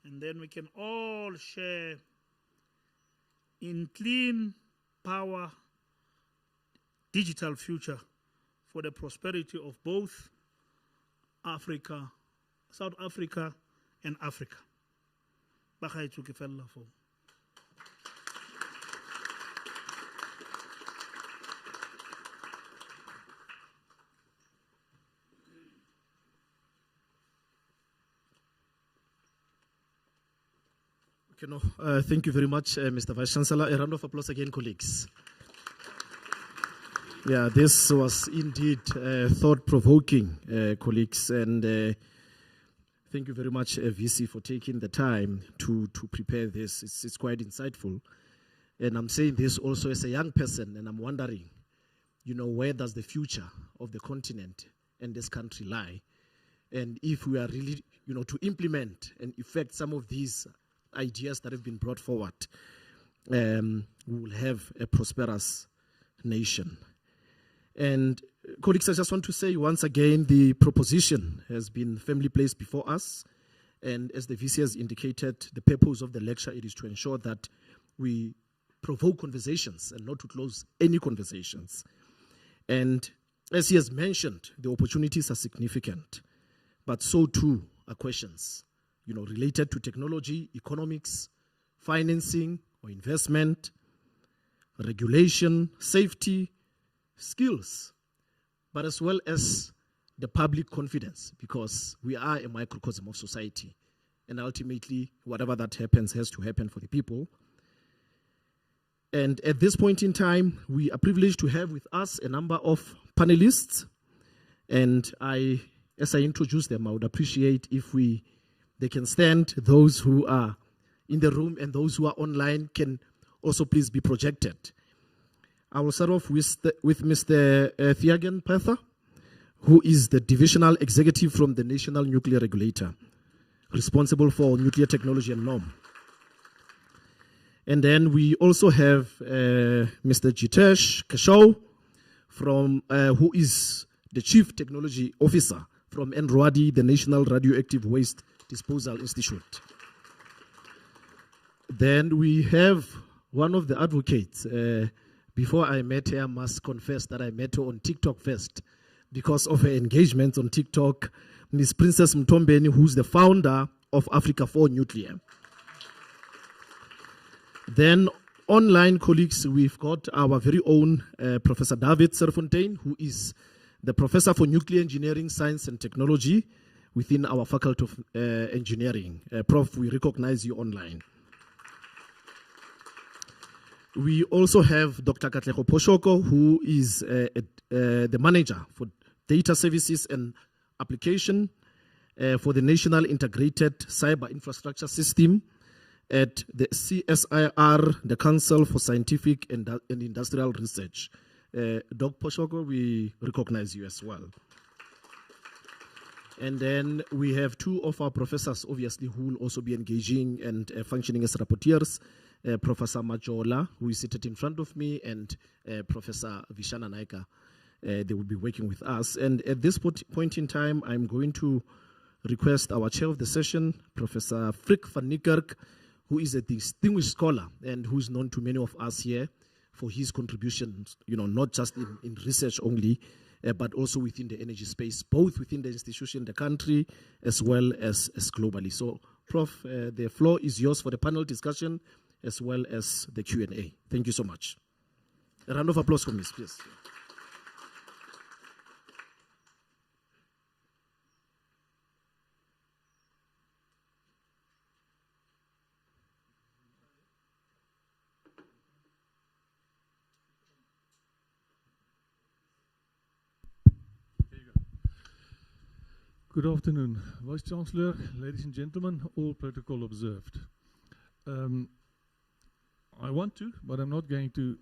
And then we can all share in clean power, digital future for the prosperity of both Africa, South Africa, and Africa. Thank you very much, Mr. Vice-Chancellor. A round of applause again, colleagues. Yeah, this was indeed thought-provoking, colleagues, and thank you very much, VC, for taking the time to prepare this. It's quite insightful. And I'm saying this also as a young person, and I'm wondering, where does the future of the continent and this country lie? And if we are really, to implement and effect some of these ideas that have been brought forward, we will have a prosperous nation. And colleagues, I just want to say once again, the proposition has been firmly placed before us. And as the VC has indicated, the purpose of the lecture, it is to ensure that we provoke conversations and not to close any conversations. And as he has mentioned, the opportunities are significant, but so too are questions. related to technology, economics, financing or investment, regulation, safety, skills, but as well as the public confidence, because we are a microcosm of society. And ultimately, whatever that happens has to happen for the people. And at this point in time, we are privileged to have with us a number of panelists. And as I introduce them, I would appreciate if they can stand. Those who are in the room and those who are online can also please be projected. I will start off with Mr. Thiagen Pether, who is the Divisional Executive from the National Nuclear Regulator, responsible for nuclear technology and norm. And then we also have Mr. Jitesh Keshaw, who is the Chief Technology Officer from NRWADI, the National Radioactive Waste Disposal Institute. Then we have one of the advocates. Before I met her, I must confess that I met her on TikTok first because of her engagement on TikTok, Ms. Princess Mtombeni, who's the founder of Africa 4 Nuclear. Then online colleagues, we've got our very own Professor David Serfontein, who is the Professor for Nuclear Engineering, Science and Technology within our Faculty of Engineering. Prof, we recognize you online. We also have Dr. Katlego Poshoko, who is the Manager for Data Services and Application for the National Integrated Cyber Infrastructure System at the CSIR, the Council for Scientific and Industrial Research. Dr. Poshoko, we recognize you as well. And then we have two of our professors, obviously, who will also be engaging and functioning as rapporteurs. Professor Majola, who is seated in front of me, and Professor Vishana Naika. They will be working with us. And at this point in time, I'm going to request our chair of the session, Professor Frick van Niekerk, who is a distinguished scholar and who is known to many of us here for his contributions, not just in research only, but also within the energy space, both within the institution, the country, as well as globally. So, Prof, the floor is yours for the panel discussion, as well as the Q&A. Thank you so much. A round of applause for me, please. Good afternoon, Vice-Chancellor, ladies and gentlemen, all protocol observed. I want to, but I'm not going to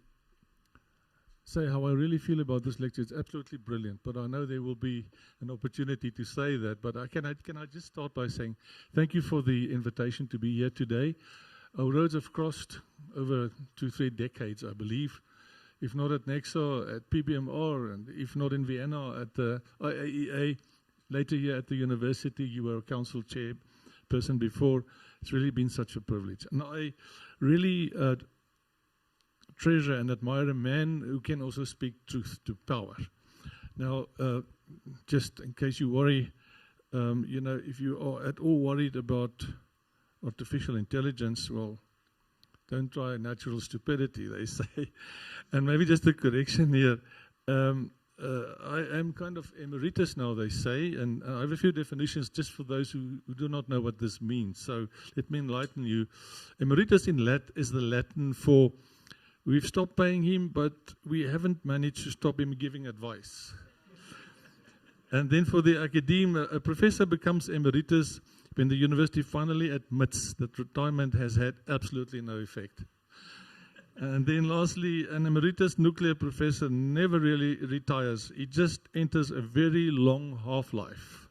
say how I really feel about this lecture. It's absolutely brilliant, but I know there will be an opportunity to say that. But can I just start by saying thank you for the invitation to be here today. Our roads have crossed over 2-3 decades, I believe, if not at Nexa, at PBMR, and if not in Vienna at the IAEA. Later here at the university, you were a council chairperson before. It's really been such a privilege. And I really treasure and admire a man who can also speak truth to power. Now, just in case you worry, if you are at all worried about artificial intelligence, well, don't try natural stupidity, they say. And maybe just a correction here. I am kind of emeritus now, they say, and I have a few definitions just for those who do not know what this means. So let me enlighten you. Emeritus in Latin is the Latin for we've stopped paying him, but we haven't managed to stop him giving advice. And then for the academe, a professor becomes emeritus when the university finally admits that retirement has had absolutely no effect. And then lastly, an emeritus nuclear professor never really retires. He just enters a very long half-life.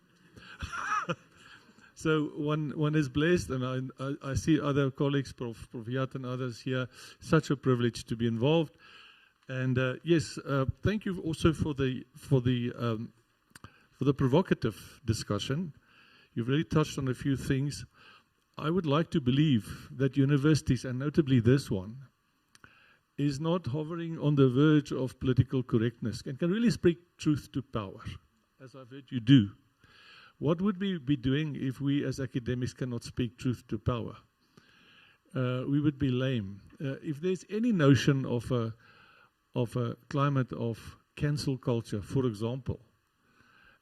So one is blessed, and I see other colleagues, Prof. Yat and others here, such a privilege to be involved. And yes, thank you also for the provocative discussion. You've really touched on a few things. I would like to believe that universities, and notably this one, is not hovering on the verge of political correctness and can really speak truth to power, as I've heard you do. What would we be doing if we as academics cannot speak truth to power? We would be lame. If there's any notion of a climate of cancel culture, for example,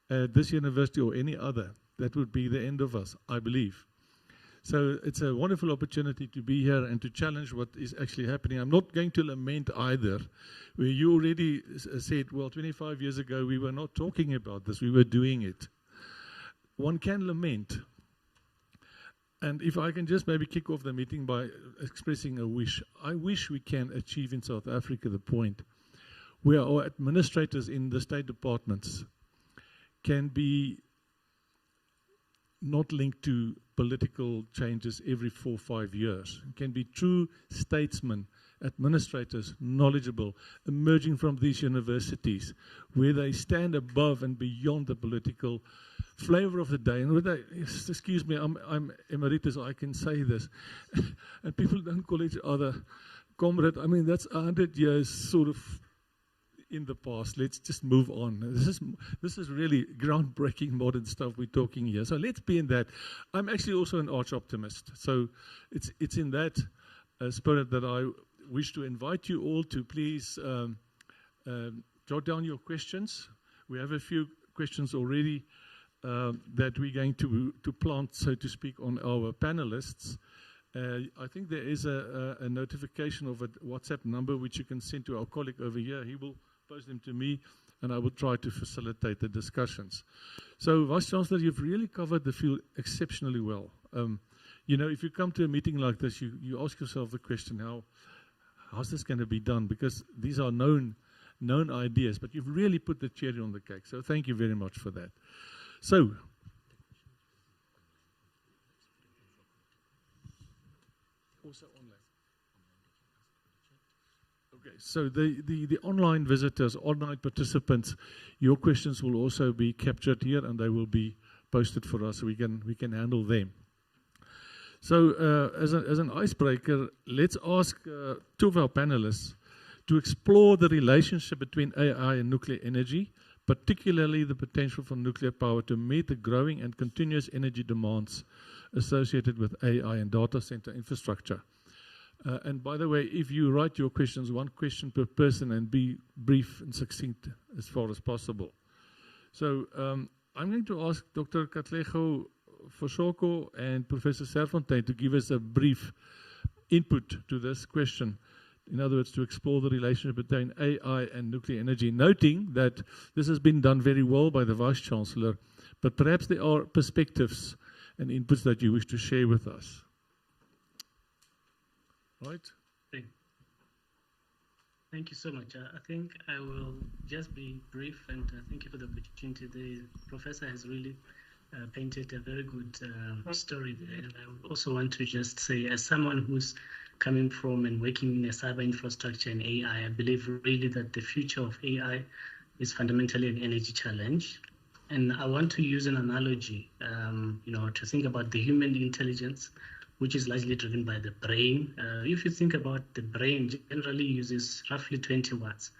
at this university or any other, that would be the end of us, I believe. So it's a wonderful opportunity to be here and to challenge what is actually happening. I'm not going to lament either, where you already said, well, 25 years ago we were not talking about this, we were doing it. One can lament. And if I can just maybe kick off the meeting by expressing a wish. I wish we can achieve in South Africa the point where our administrators in the state departments can be not linked to political changes every 4 or 5 years. It can be true statesmen, administrators, knowledgeable, emerging from these universities, where they stand above and beyond the political flavor of the day. And with that, excuse me, I'm emeritus, I can say this. And people don't call each other comrade. I mean, that's 100 years sort of in the past. Let's just move on. This is really groundbreaking modern stuff we're talking here. So let's be in that. I'm actually also an arch optimist. So it's in that spirit that I wish to invite you all to please jot down your questions. We have a few questions already that we're going to plant, so to speak, on our panelists. I think there is a notification of a WhatsApp number which you can send to our colleague over here. He will post them to me, and I will try to facilitate the discussions. So, Vice-Chancellor, you've really covered the field exceptionally well. You know, if you come to a meeting like this, you ask yourself the question, how's this going to be done? Because these are known ideas, but you've really put the cherry on the cake. So thank you very much for that. So, also online. Okay, so the online visitors, online participants, your questions will also be captured here, and they will be posted for us so we can handle them. So as an icebreaker, let's ask two of our panelists to explore the relationship between AI and nuclear energy, particularly the potential for nuclear power to meet the growing and continuous energy demands associated with AI and data center infrastructure. And by the way, if you write your questions, one question per person, and be brief and succinct as far as possible. So I'm going to ask Dr. Katlego Fosoko and Professor Serfontein to give us a brief input to this question. In other words, to explore the relationship between AI and nuclear energy, noting that this has been done very well by the Vice-Chancellor, but perhaps there are perspectives and inputs that you wish to share with us. Right? Thank you so much. I think I will just be brief, and thank you for the opportunity. The professor has really painted a very good story there. And I also want to just say, as someone who's coming from and working in a cyber infrastructure and AI, I believe really that the future of AI is fundamentally an energy challenge. And I want to use an analogy, to think about the human intelligence, which is largely driven by the brain. If you think about the brain, generally uses roughly 20 watts,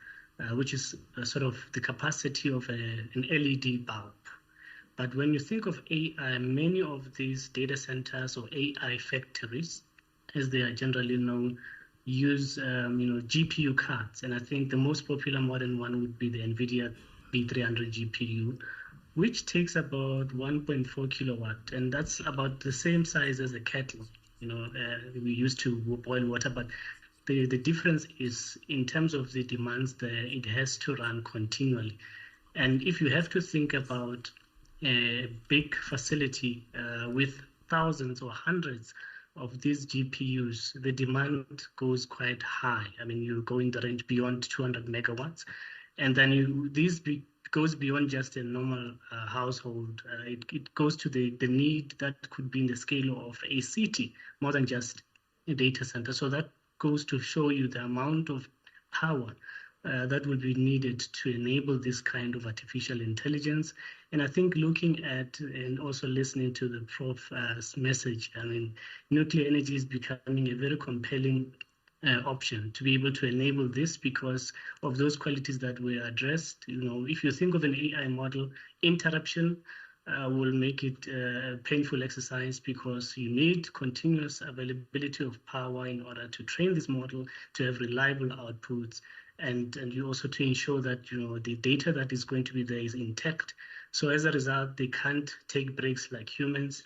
which is sort of the capacity of an LED bulb. But when you think of AI, many of these data centers or AI factories, as they are generally known, use GPU cards. And I think the most popular modern one would be the NVIDIA B300 GPU, which takes about 1.4 kilowatt, and that's about the same size as a kettle. We used to boil water, but the difference is in terms of the demands there, it has to run continually. And if you have to think about a big facility with thousands or hundreds of these GPUs, the demand goes quite high. I mean, you go in the range beyond 200 megawatts, and then goes beyond just a normal household. It goes to the need that could be in the scale of a city, more than just a data center. So that goes to show you the amount of power that will be needed to enable this kind of artificial intelligence. And I think looking at and also listening to the Prof's message, I mean, nuclear energy is becoming a very compelling option to be able to enable this because of those qualities that were addressed. If you think of an AI model, interruption will make it a painful exercise, because you need continuous availability of power in order to train this model to have reliable outputs, and you also to ensure that the data that is going to be there is intact. So as a result, they can't take breaks like humans,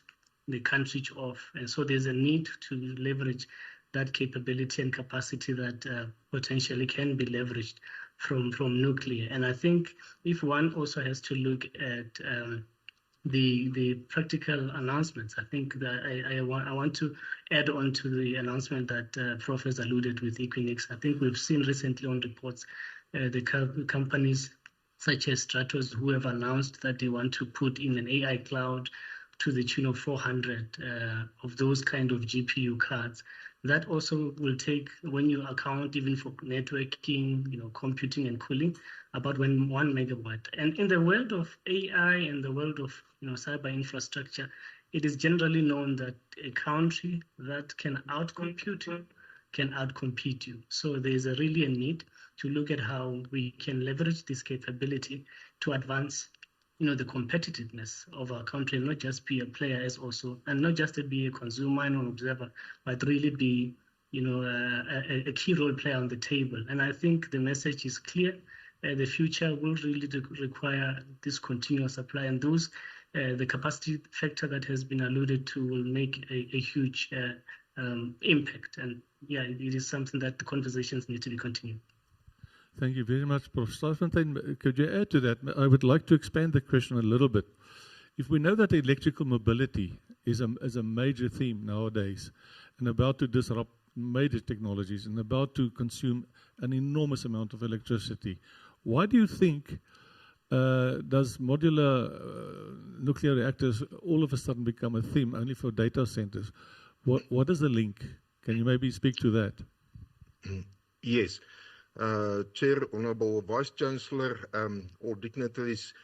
they can't switch off, and so there's a need to leverage that capability and capacity that potentially can be leveraged from nuclear. And I think if one also has to look at the practical announcements, I think that I want to add on to the announcement that Prof has alluded with Equinix. I think we've seen recently on reports the companies such as Stratos who have announced that they want to put in an AI cloud to the tune of 400 of those kind of GPU cards. That also will take, when you account even for networking, computing and cooling, about 1 megawatt. And in the world of AI and the world of cyber infrastructure, it is generally known that a country that can outcompute you can outcompete you. So there's really a need to look at how we can leverage this capability to advance the competitiveness of our country, and not just be a player and not just to be a consumer and an observer, but really be, a key role player on the table. And I think the message is clear. The future will really require this continuous supply, and the capacity factor that has been alluded to will make a huge impact. And yeah, it is something that the conversations need to be continued. Thank you very much, Prof. Staffenstein. Could you add to that? I would like to expand the question a little bit. If we know that electrical mobility is a major theme nowadays and about to disrupt major technologies and about to consume an enormous amount of electricity, why do you think does modular nuclear reactors all of a sudden become a theme only for data centers? What is the link? Can you maybe speak to that? Yes. Chair, Honourable Vice-Chancellor, all dignitaries,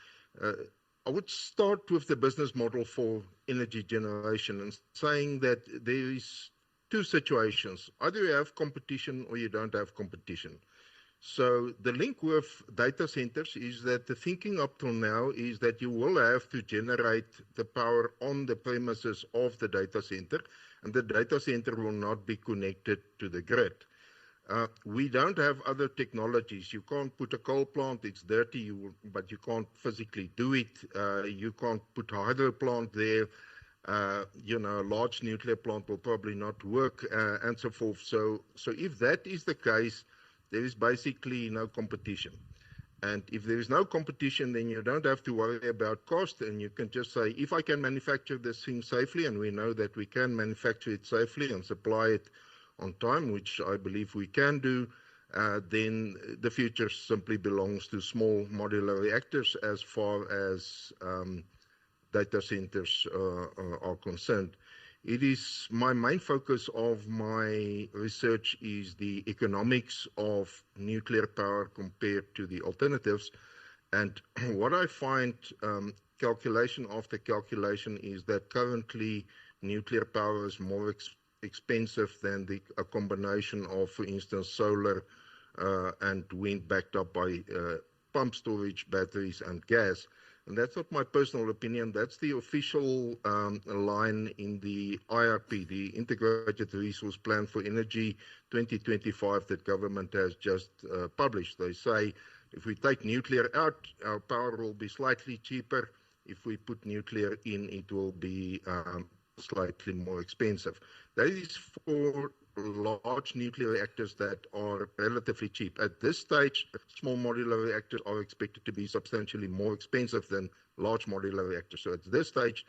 I would start with the business model for energy generation and saying that there is two situations. Either you have competition or you don't have competition. So the link with data centers is that the thinking up till now is that you will have to generate the power on the premises of the data center, and the data center will not be connected to the grid. We don't have other technologies. You can't put a coal plant, it's dirty, but you can't physically do it. You can't put a hydro plant there. A large nuclear plant will probably not work, and so forth. So if that is the case, there is basically no competition. And if there is no competition, then you don't have to worry about cost, and you can just say, if I can manufacture this thing safely, and we know that we can manufacture it safely and supply it on time, which I believe we can do, then the future simply belongs to small modular reactors as far as data centers are concerned. It is my main focus of my research is the economics of nuclear power compared to the alternatives. And what I find, calculation after calculation, is that currently nuclear power is more expensive than a combination of, for instance, solar and wind backed up by pump storage, batteries, and gas. And that's not my personal opinion. That's the official line in the IRP, the Integrated Resource Plan for Energy 2025 that government has just published. They say if we take nuclear out, our power will be slightly cheaper. If we put nuclear in, it will be slightly more expensive. That is for large nuclear reactors that are relatively cheap. At this stage, small modular reactors are expected to be substantially more expensive than large modular reactors. So at this stage,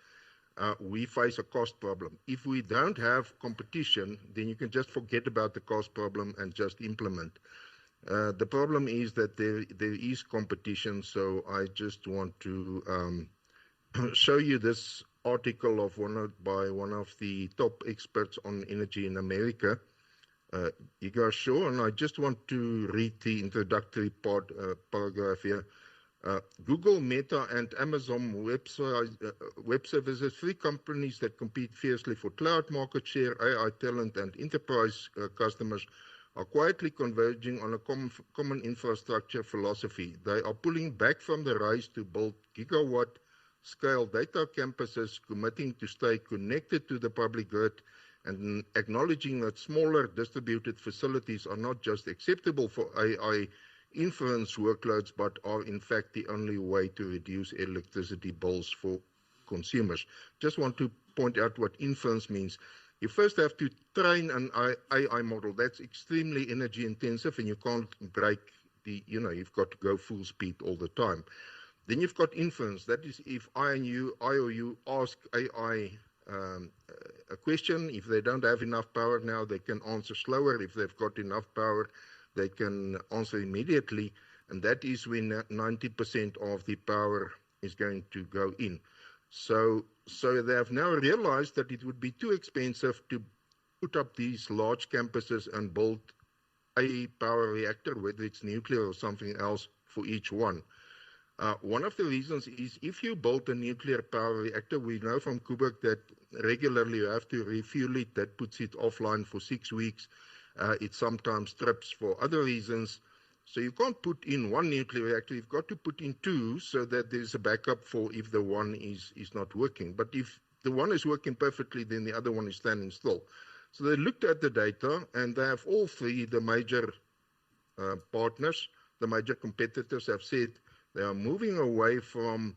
we face a cost problem. If we don't have competition, then you can just forget about the cost problem and just implement. The problem is that there is competition, so I just want to show you this article by one of the top experts on energy in America, Igor Shaw, and I just want to read the introductory paragraph here. Google, Meta, and Amazon web services, three companies that compete fiercely for cloud market share, AI talent, and enterprise customers, are quietly converging on a common infrastructure philosophy. They are pulling back from the race to build gigawatt scale data campuses committing to stay connected to the public grid and acknowledging that smaller distributed facilities are not just acceptable for AI inference workloads, but are in fact the only way to reduce electricity bills for consumers. Just want to point out what inference means. You first have to train an AI model. That's extremely energy intensive, and you can't break you've got to go full speed all the time. Then you've got inference. That is, if I or you ask AI a question, if they don't have enough power now, they can answer slower. If they've got enough power, they can answer immediately. And that is when 90% of the power is going to go in. So they have now realized that it would be too expensive to put up these large campuses and build a power reactor, whether it's nuclear or something else, for each one. One of the reasons is if you build a nuclear power reactor, we know from Kuberg that regularly you have to refuel it. That puts it offline for 6 weeks. It sometimes trips for other reasons. So you can't put in one nuclear reactor. You've got to put in two so that there's a backup for if the one is not working. But if the one is working perfectly, then the other one is standing still. So they looked at the data, and they have all three, the major partners, the major competitors have said they are moving away from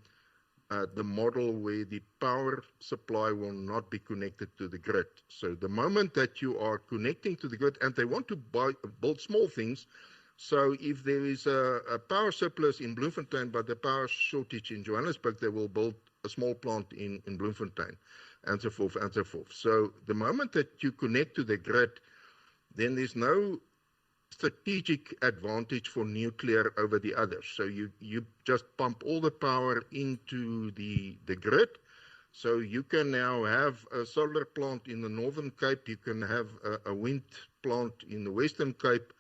the model where the power supply will not be connected to the grid. So the moment that you are connecting to the grid, and they want to build small things, so if there is a power surplus in Bloemfontein but the power shortage in Johannesburg, they will build a small plant in Bloemfontein, and so forth, and so forth. So the moment that you connect to the grid, then there's no strategic advantage for nuclear over the others. So you just pump all the power into the grid. So you can now have a solar plant in the Northern Cape, you can have a wind plant in the Western Cape,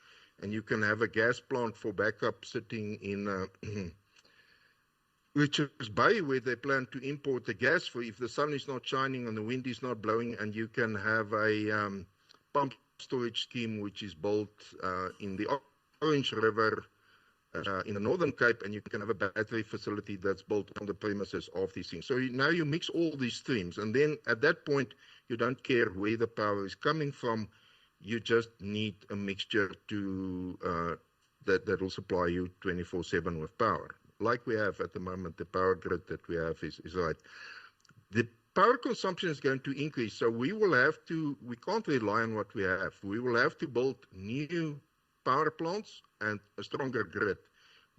and you can have a gas plant for backup sitting in Richards Bay, where they plan to import the gas for if the sun is not shining and the wind is not blowing, and you can have a pump storage scheme which is built in the Orange River in the Northern Cape, and you can have a battery facility that's built on the premises of these things. So now you mix all these streams, and then at that point you don't care where the power is coming from. You just need a mixture to that will supply you 24/7 with power. Like we have at the moment, the power grid that we have is right. The power consumption is going to increase, so we can't rely on what we have. We will have to build new power plants and a stronger grid,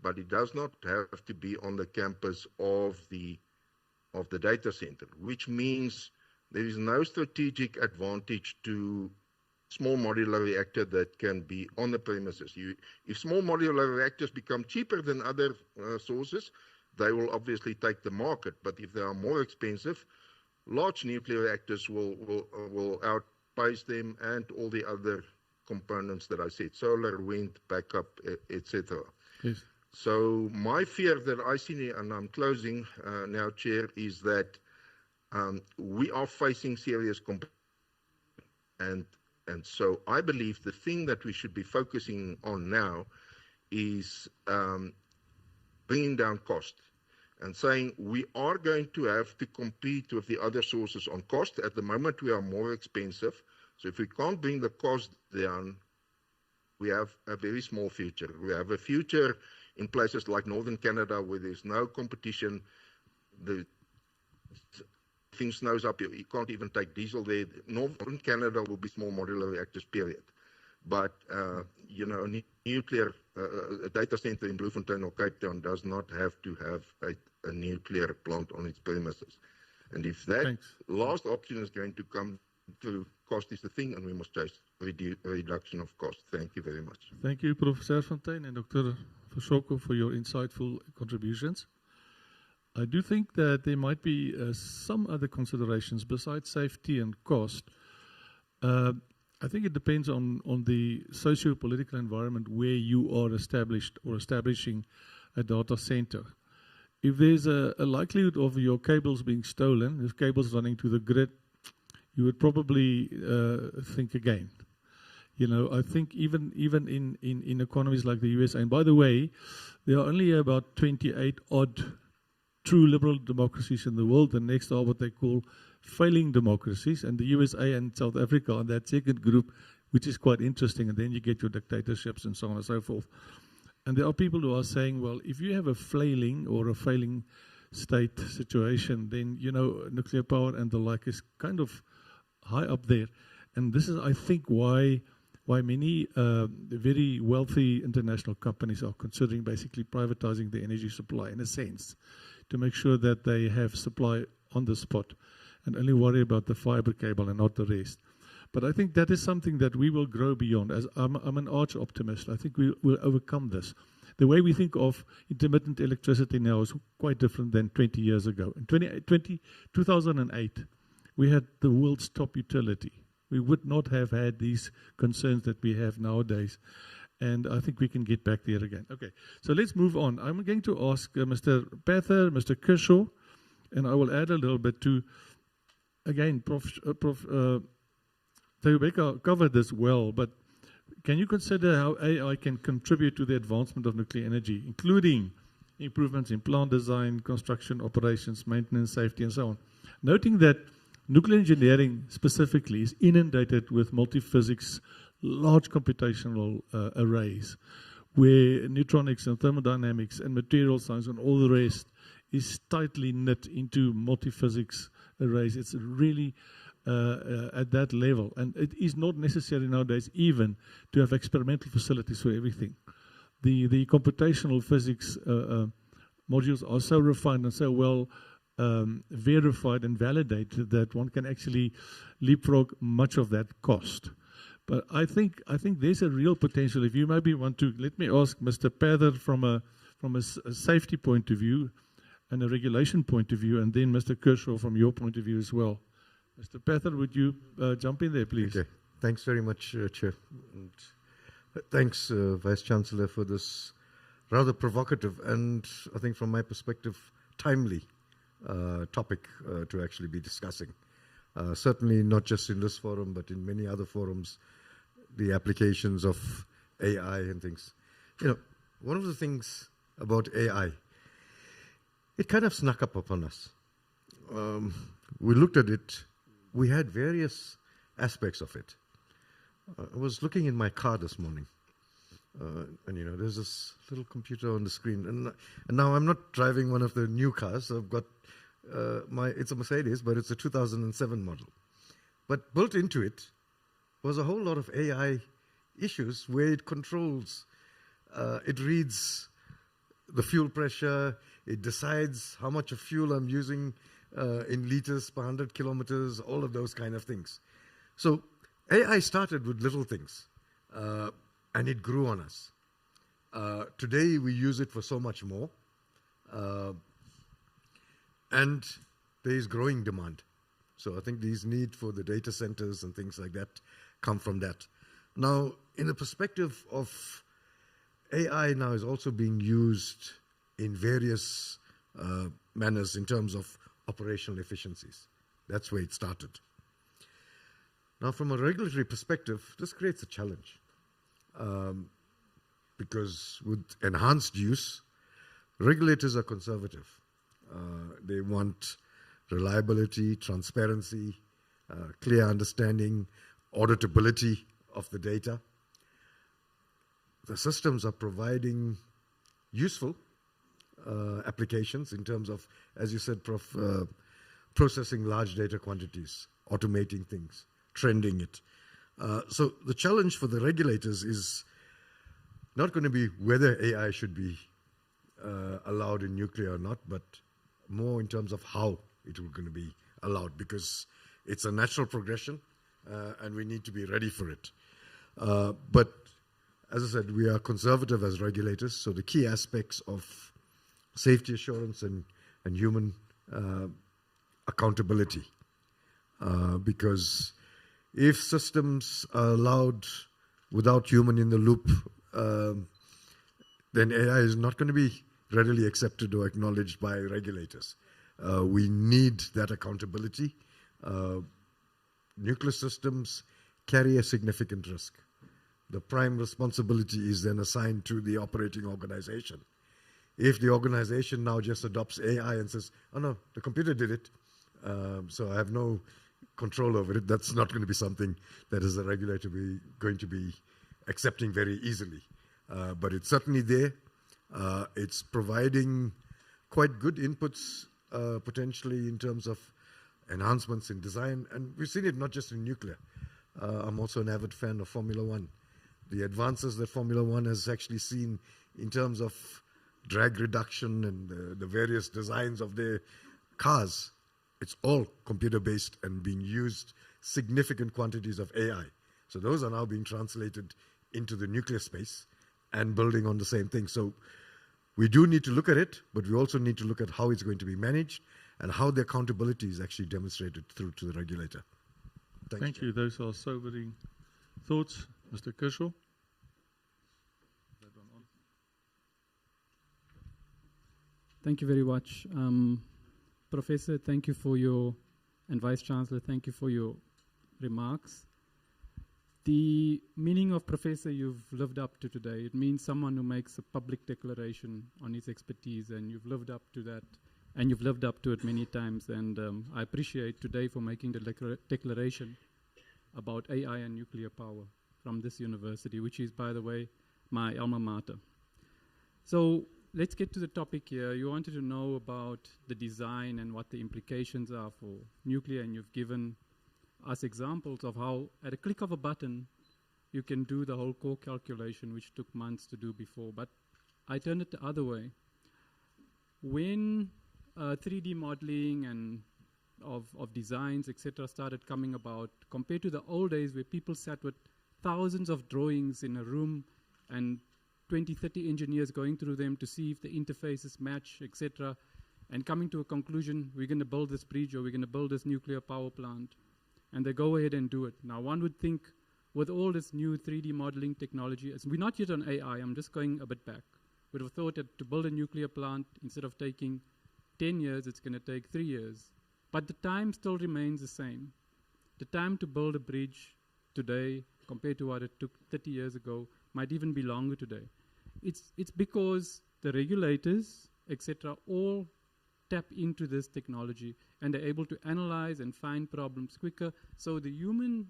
but it does not have to be on the campus of the data center, which means there is no strategic advantage to small modular reactor that can be on the premises. If small modular reactors become cheaper than other sources, they will obviously take the market. But if they are more expensive, large nuclear reactors will outpace them and all the other components that I said, solar, wind, backup, etc. Yes. So my fear that I see, and I'm closing now, Chair, is that we are facing serious competition. And so I believe the thing that we should be focusing on now is bringing down cost and saying we are going to have to compete with the other sources on cost. At the moment, we are more expensive. So if we can't bring the cost down, we have a very small future. We have a future in places like Northern Canada where there's no competition. Thing snows up, you can't even take diesel there. Northern Canada will be small modular reactors, period. But, a nuclear data center in Bloemfontein or Cape Town does not have to have a nuclear plant on its premises. And if that last option is going to come through, cost is the thing, and we must chase reduction of cost. Thank you very much. Thank you, Professor Fontaine and Dr. Vasoko, for your insightful contributions. I do think that there might be some other considerations besides safety and cost. I think it depends on the socio-political environment where you are established or establishing a data center. If there's a likelihood of your cables being stolen, if cables running to the grid, you would probably think again. I think even in economies like the USA, and by the way, there are only about 28 odd true liberal democracies in the world. The next are what they call failing democracies, and the USA and South Africa are that second group, which is quite interesting. And then you get your dictatorships and so on and so forth. And there are people who are saying, well, if you have a flailing or a failing state situation, then, you know, nuclear power and the like is kind of high up there. And this is, I think, why many very wealthy international companies are considering basically privatizing the energy supply, in a sense, to make sure that they have supply on the spot and only worry about the fiber cable and not the rest. But I think that is something that we will grow beyond. As I'm an arch optimist. I think we will overcome this. The way we think of intermittent electricity now is quite different than 20 years ago. In 2008, we had the world's top utility. We would not have had these concerns that we have nowadays. And I think we can get back there again. Okay, so let's move on. I'm going to ask Mr. Pather, Mr. Kershaw, and I will add a little bit to, again, Prof. Tyobeka covered this well, but can you consider how AI can contribute to the advancement of nuclear energy, including improvements in plant design, construction, operations, maintenance, safety, and so on? Noting that nuclear engineering specifically is inundated with multi-physics, large computational arrays, where neutronics and thermodynamics and material science and all the rest is tightly knit into multi-physics arrays. It's really at that level. And it is not necessary nowadays even to have experimental facilities for everything. The computational physics modules are so refined and so well verified and validated that one can actually leapfrog much of that cost. But I think there's a real potential. If you maybe want to, let me ask Mr. Pather from a safety point of view and a regulation point of view, and then Mr. Kershaw from your point of view as well. Mr. Pather, would you jump in there, please? Okay. Thanks very much, Chair. And thanks, Vice-Chancellor, for this rather provocative and, I think from my perspective, timely topic to actually be discussing. Certainly not just in this forum, but in many other forums, the applications of AI and things. You know, one of the things about AI, it kind of snuck up upon us. We looked at it. We had various aspects of it. I was looking in my car this morning, and you know, there's this little computer on the screen, and now I'm not driving one of the new cars. I've got it's a Mercedes, but it's a 2007 model. But built into it was a whole lot of AI issues where it controls, it reads the fuel pressure, it decides how much of fuel I'm using in liters per 100 kilometers, all of those kind of things. So AI started with little things, and it grew on us. Today we use it for so much more, and there is growing demand. So I think these need for the data centers and things like that come from that. Now, in the perspective of AI now is also being used in various manners in terms of operational efficiencies. That's where it started. Now, from a regulatory perspective, this creates a challenge because with enhanced use, regulators are conservative. They want reliability, transparency, clear understanding, auditability of the data. The systems are providing useful applications in terms of, as you said, Prof, processing large data quantities, automating things, trending it. So the challenge for the regulators is not going to be whether AI should be allowed in nuclear or not, but more in terms of how it will going to be allowed, because it's a natural progression and we need to be ready for it. But as I said, we are conservative as regulators, so the key aspects of safety assurance and human accountability. Because if systems are allowed without human in the loop, then AI is not going to be readily accepted or acknowledged by regulators. We need that accountability. Nuclear systems carry a significant risk. The prime responsibility is then assigned to the operating organization. If the organization now just adopts AI and says, oh no, the computer did it, so I have no control over it, that's not going to be something that as a regulator we're going to be accepting very easily. But it's certainly there. It's providing quite good inputs potentially in terms of enhancements in design. And we've seen it not just in nuclear. I'm also an avid fan of Formula One. The advances that Formula One has actually seen in terms of drag reduction and the various designs of their cars, it's all computer-based and being used significant quantities of AI. So those are now being translated into the nuclear space and building on the same thing. So we do need to look at it, but we also need to look at how it's going to be managed and how the accountability is actually demonstrated through to the regulator. Thank you. Those are sobering thoughts. Mr. Kershaw? Thank you very much. Professor, thank you for your, and Vice-Chancellor, thank you for your remarks. The meaning of professor you've lived up to today. It means someone who makes a public declaration on his expertise, and you've lived up to that, and you've lived up to it many times. And I appreciate today for making the declaration about AI and nuclear power from this university, which is, by the way, my alma mater. So let's get to the topic here. You wanted to know about the design and what the implications are for nuclear, and you've given us examples of how, at a click of a button, you can do the whole core calculation, which took months to do before. But I turn it the other way. When 3D modeling and of designs, etc., started coming about, compared to the old days where people sat with thousands of drawings in a room and 20, 30 engineers going through them to see if the interfaces match, etc., and coming to a conclusion, we're going to build this bridge or we're going to build this nuclear power plant. And they go ahead and do it. Now, one would think with all this new 3D modeling technology, we're not yet on AI, I'm just going a bit back. We'd have thought that to build a nuclear plant, instead of taking 10 years, it's going to take 3 years. But the time still remains the same. The time to build a bridge today, compared to what it took 30 years ago, might even be longer today. It's because the regulators, etc., all tap into this technology, and they're able to analyze and find problems quicker. So the human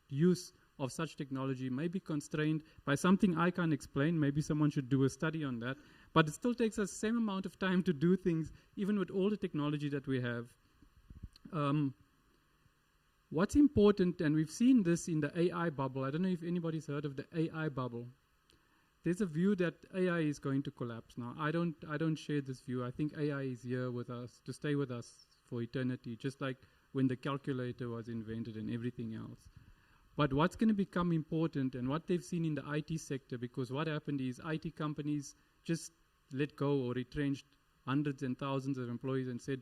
use of such technology may be constrained by something I can't explain. Maybe someone should do a study on that. But it still takes us the same amount of time to do things, even with all the technology that we have. What's important, and we've seen this in the AI bubble. I don't know if anybody's heard of the AI bubble. There's a view that AI is going to collapse. Now, I don't share this view. I think AI is here with us, to stay with us for eternity, just like when the calculator was invented and everything else. But what's going to become important, and what they've seen in the IT sector, because what happened is IT companies just let go or retrenched hundreds and thousands of employees and said,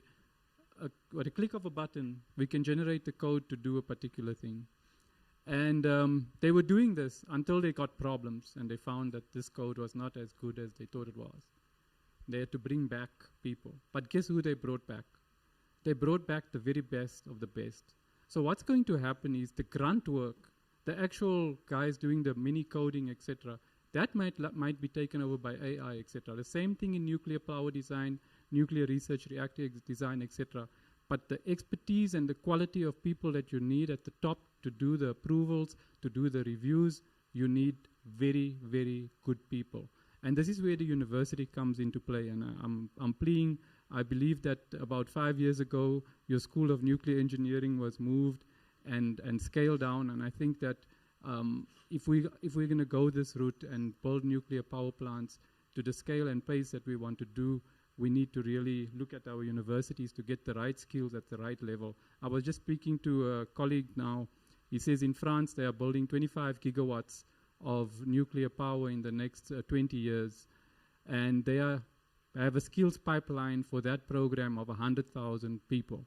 with a click of a button, we can generate the code to do a particular thing. And they were doing this until they got problems, and they found that this code was not as good as they thought it was. They had to bring back people. But guess who they brought back? They brought back the very best of the best. So what's going to happen is the grunt work, the actual guys doing the mini coding, etc., that might be taken over by AI, etc. The same thing in nuclear power design, nuclear research, reactor design, etc. But the expertise and the quality of people that you need at the top to do the approvals, to do the reviews, you need very, very good people. And this is where the university comes into play. And I'm pleading, I believe that about 5 years ago, your School of Nuclear Engineering was moved and scaled down. And I think that if we're going to go this route and build nuclear power plants to the scale and pace that we want to do, we need to really look at our universities to get the right skills at the right level. I was just speaking to a colleague now. He says in France they are building 25 gigawatts of nuclear power in the next 20 years. And they have a skills pipeline for that program of 100,000 people.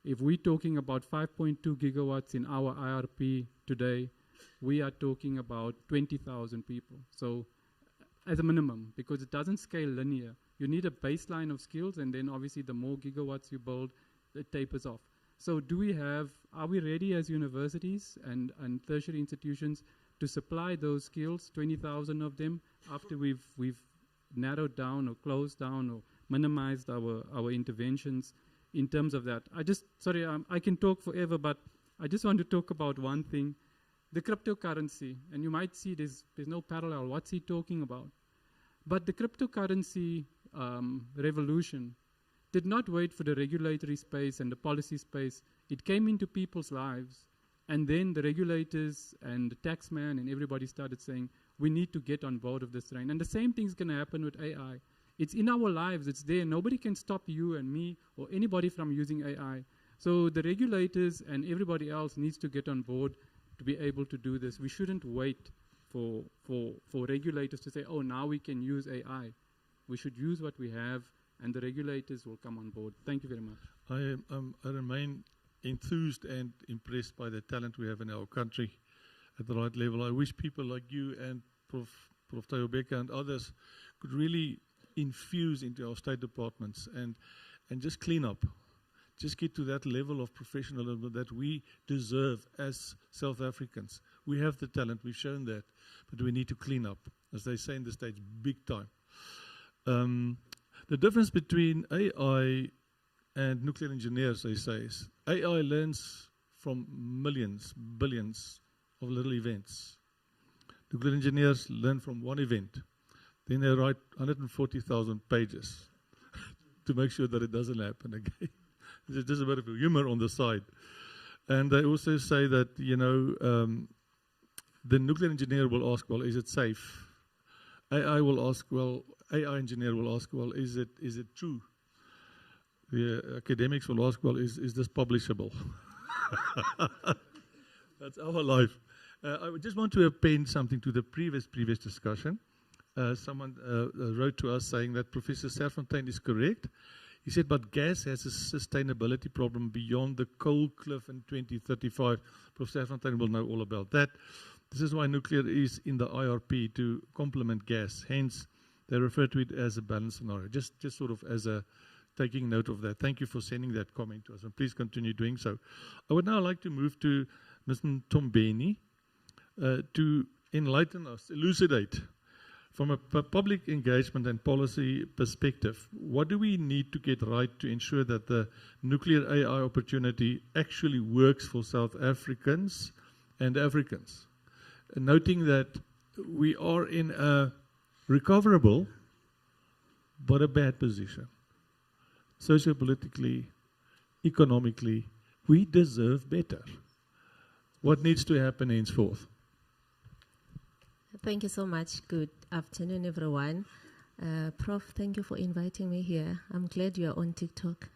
If we're talking about 5.2 gigawatts in our IRP today, we are talking about 20,000 people. So as a minimum, because it doesn't scale linear. You need a baseline of skills, and then obviously the more gigawatts you build, it tapers off. So are we ready as universities and tertiary institutions to supply those skills, 20,000 of them, after we've narrowed down or closed down or minimized our interventions in terms of that. I can talk forever, but I just want to talk about one thing, the cryptocurrency. And you might see there's no parallel. What's he talking about? But the cryptocurrency revolution did not wait for the regulatory space and the policy space. It came into people's lives, and then the regulators and the taxman and everybody started saying, we need to get on board of this train. And the same thing's going to happen with AI. It's in our lives. It's there. Nobody can stop you and me or anybody from using AI. So the regulators and everybody else needs to get on board to be able to do this. We shouldn't wait for regulators to say, oh, now we can use AI. We should use what we have, and the regulators will come on board. Thank you very much. I remain enthused and impressed by the talent we have in our country at the right level. I wish people like you and Prof. Tyobeka and others could really infuse into our state departments and just clean up. Just get to that level of professionalism that we deserve as South Africans. We have the talent, we've shown that, but we need to clean up, as they say in the States, big time. The difference between AI and nuclear engineers, they say, is AI learns from millions, billions of little events. Nuclear engineers learn from one event. Then they write 140,000 pages to make sure that it doesn't happen again. There's just a bit of humor on the side. And they also say that, the nuclear engineer will ask, well, is it safe? AI engineer will ask, well, is it true? The academics will ask, well, is this publishable? That's our life. I would just want to append something to the previous discussion. Someone wrote to us saying that Professor Serfontein is correct. He said, but gas has a sustainability problem beyond the coal cliff in 2035. Prof. Serfontein will know all about that. This is why nuclear is in the IRP to complement gas. Hence, they refer to it as a balanced scenario. Just sort of as a taking note of that. Thank you for sending that comment to us, and please continue doing so. I would now like to move to Mr. Tombeni to enlighten us, elucidate, from a public engagement and policy perspective, what do we need to get right to ensure that the nuclear AI opportunity actually works for South Africans and Africans? Noting that we are in a recoverable but a bad position. Sociopolitically, economically, we deserve better. What needs to happen henceforth? Thank you so much. Good afternoon, everyone. Prof, thank you for inviting me here. I'm glad you are on TikTok.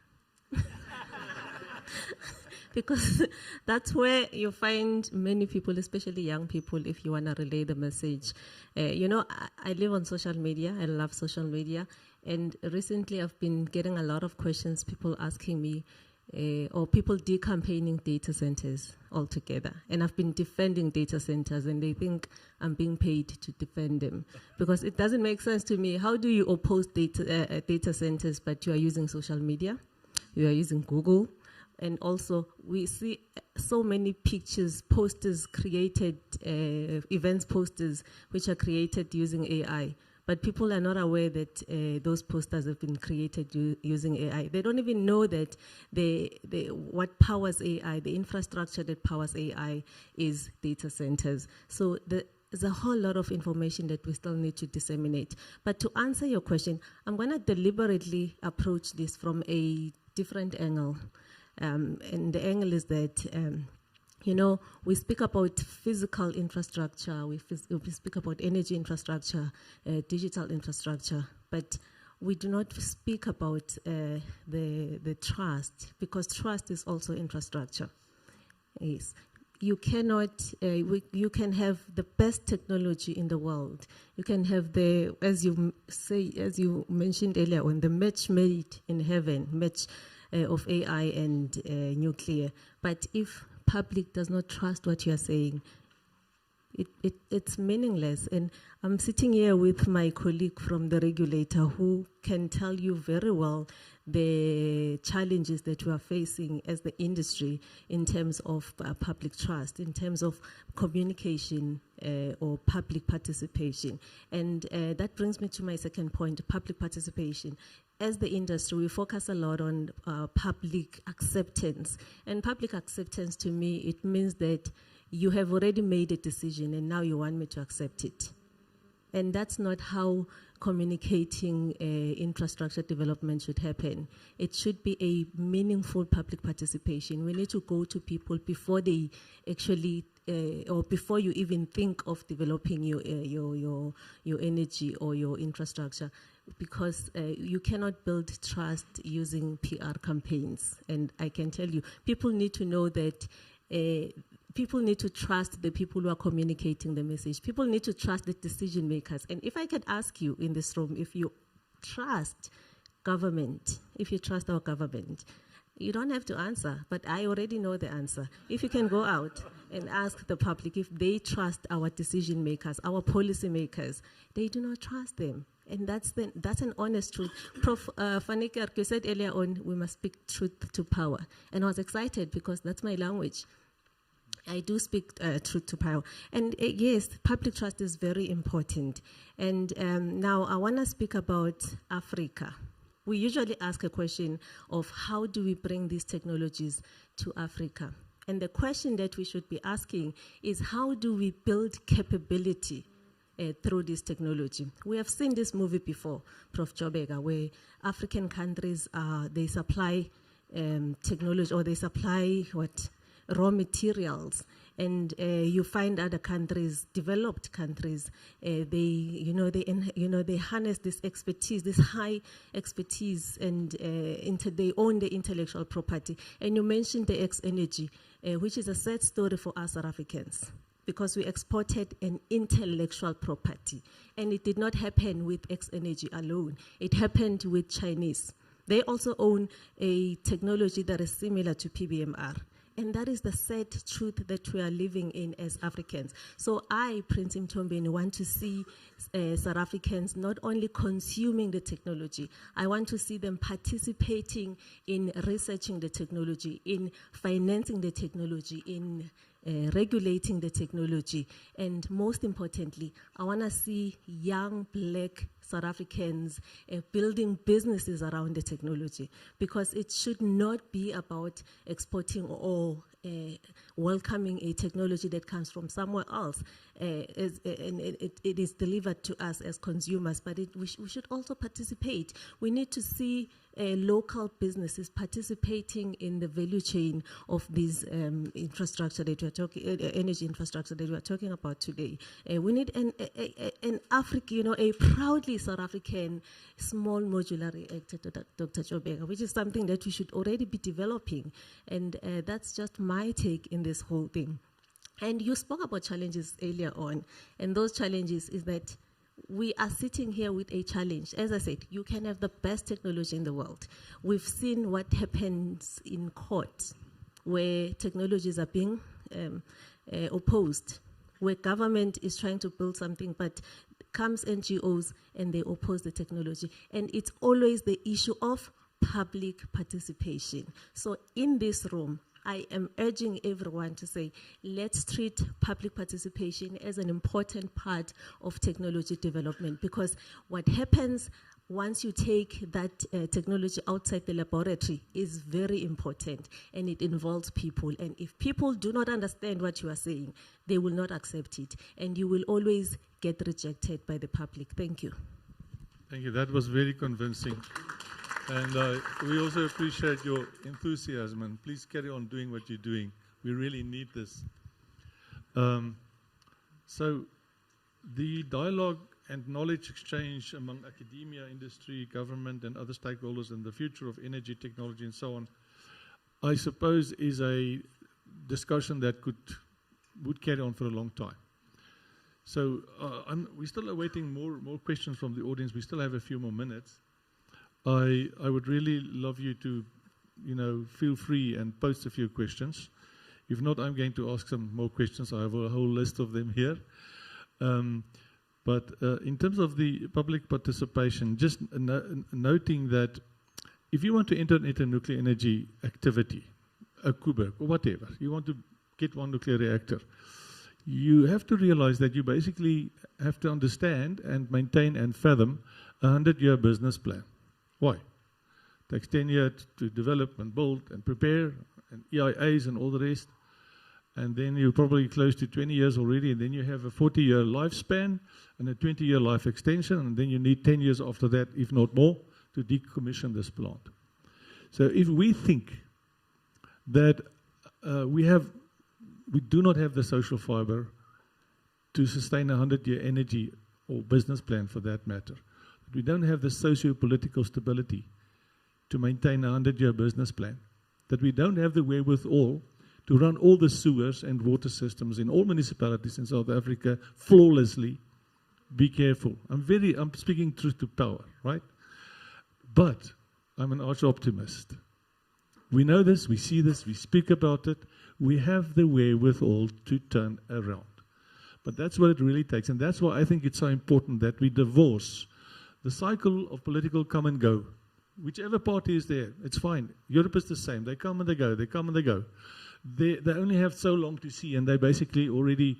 Because that's where you find many people, especially young people, if you want to relay the message. I live on social media. I love social media. And recently I've been getting a lot of questions, people asking me, or people decampaigning data centers altogether. And I've been defending data centers, and they think I'm being paid to defend them. Because it doesn't make sense to me. How do you oppose data centers, but you are using social media? You are using Google. And also, we see so many pictures, posters created, events posters, which are created using AI. But people are not aware that those posters have been created using AI. They don't even know that what powers AI, the infrastructure that powers AI, is data centers. So there's a whole lot of information that we still need to disseminate. But to answer your question, I'm going to deliberately approach this from a different angle. And the angle is that, we speak about physical infrastructure, we speak about energy infrastructure, digital infrastructure, but we do not speak about the trust, because trust is also infrastructure. Yes. You cannot, you can have the best technology in the world. You can have as you mentioned earlier on, the match made in heaven, of AI and nuclear. But if public does not trust what you are saying, it's meaningless. And I'm sitting here with my colleague from the regulator who can tell you very well the challenges that we are facing as the industry in terms of public trust, in terms of communication or public participation. And that brings me to my second point, public participation. As the industry, we focus a lot on public acceptance. And public acceptance, to me, it means that you have already made a decision and now you want me to accept it. And that's not how communicating infrastructure development should happen. It should be a meaningful public participation. We need to go to people before they actually, or before you even think of developing your energy or your infrastructure, because you cannot build trust using PR campaigns. And I can tell you, people need to know that people need to trust the people who are communicating the message. People need to trust the decision makers. And if I could ask you in this room, if you trust government, if you trust our government, you don't have to answer, but I already know the answer. If you can go out and ask the public if they trust our decision makers, our policy makers, they do not trust them. And that's an honest truth. Prof. Faneke, you said earlier on, we must speak truth to power. And I was excited because that's my language. I do speak truth to power. And yes, public trust is very important. And now I want to speak about Africa. We usually ask a question of how do we bring these technologies to Africa? And the question that we should be asking is how do we build capability through this technology? We have seen this movie before, Prof. Tyobeka, where African countries, they supply technology, or they supply raw materials, and you find other countries, developed countries, they harness this expertise, this high expertise, and they own the intellectual property. And you mentioned the X-Energy, which is a sad story for us South Africans, because we exported an intellectual property, and it did not happen with X-Energy alone. It happened with Chinese. They also own a technology that is similar to PBMR. And that is the sad truth that we are living in as Africans. So I, Prince Mtombeni, want to see South Africans not only consuming the technology, I want to see them participating in researching the technology, in financing the technology, in regulating the technology. And most importantly, I want to see young black South Africans building businesses around the technology, because it should not be about exporting or welcoming a technology that comes from somewhere else, and it is delivered to us as consumers, but we should also participate. We need to see local businesses participating in the value chain of these infrastructure that we're talking, energy infrastructure that we're talking about today. We need an African, a proudly South African small modular reactor, Dr. Tyobeka, which is something that we should already be developing. And that's just my take in this whole thing. And you spoke about challenges earlier on, and those challenges is that we are sitting here with a challenge. As I said, you can have the best technology in the world. We've seen what happens in court, where technologies are being opposed, where government is trying to build something, but comes NGOs and they oppose the technology. And it's always the issue of public participation. So in this room, I am urging everyone to say, let's treat public participation as an important part of technology development, because what happens once you take that technology outside the laboratory is very important, and it involves people. And if people do not understand what you are saying, they will not accept it, and you will always get rejected by the public. Thank you. Thank you. That was very convincing. And we also appreciate your enthusiasm, and please carry on doing what you're doing. We really need this. So the dialogue and knowledge exchange among academia, industry, government, and other stakeholders in the future of energy technology and so on, I suppose is a discussion that would carry on for a long time. So we're still awaiting more questions from the audience. We still have a few more minutes. I would really love you to, feel free and post a few questions. If not, I'm going to ask some more questions. I have a whole list of them here. But in terms of the public participation, just noting that if you want to enter into nuclear energy activity, a Kuberg or whatever, you want to get one nuclear reactor, you have to realize that you basically have to understand and maintain and fathom a 100-year business plan. Why? It takes 10 years to develop and build and prepare, and EIAs and all the rest. And then you're probably close to 20 years already, and then you have a 40-year lifespan and a 20-year life extension, and then you need 10 years after that, if not more, to decommission this plant. So if we think that we do not have the social fiber to sustain a 100-year energy or business plan for that matter, that we don't have the socio-political stability to maintain a 100-year business plan, that we don't have the wherewithal to run all the sewers and water systems in all municipalities in South Africa flawlessly, be careful. I'm speaking truth to power, right? But I'm an arch optimist. We know this, we see this, we speak about it. We have the wherewithal to turn around. But that's what it really takes. And that's why I think it's so important that we divorce the cycle of political come and go. Whichever party is there, it's fine. Europe is the same. They come and they go. They come and they go. They only have so long to see, and they're basically already,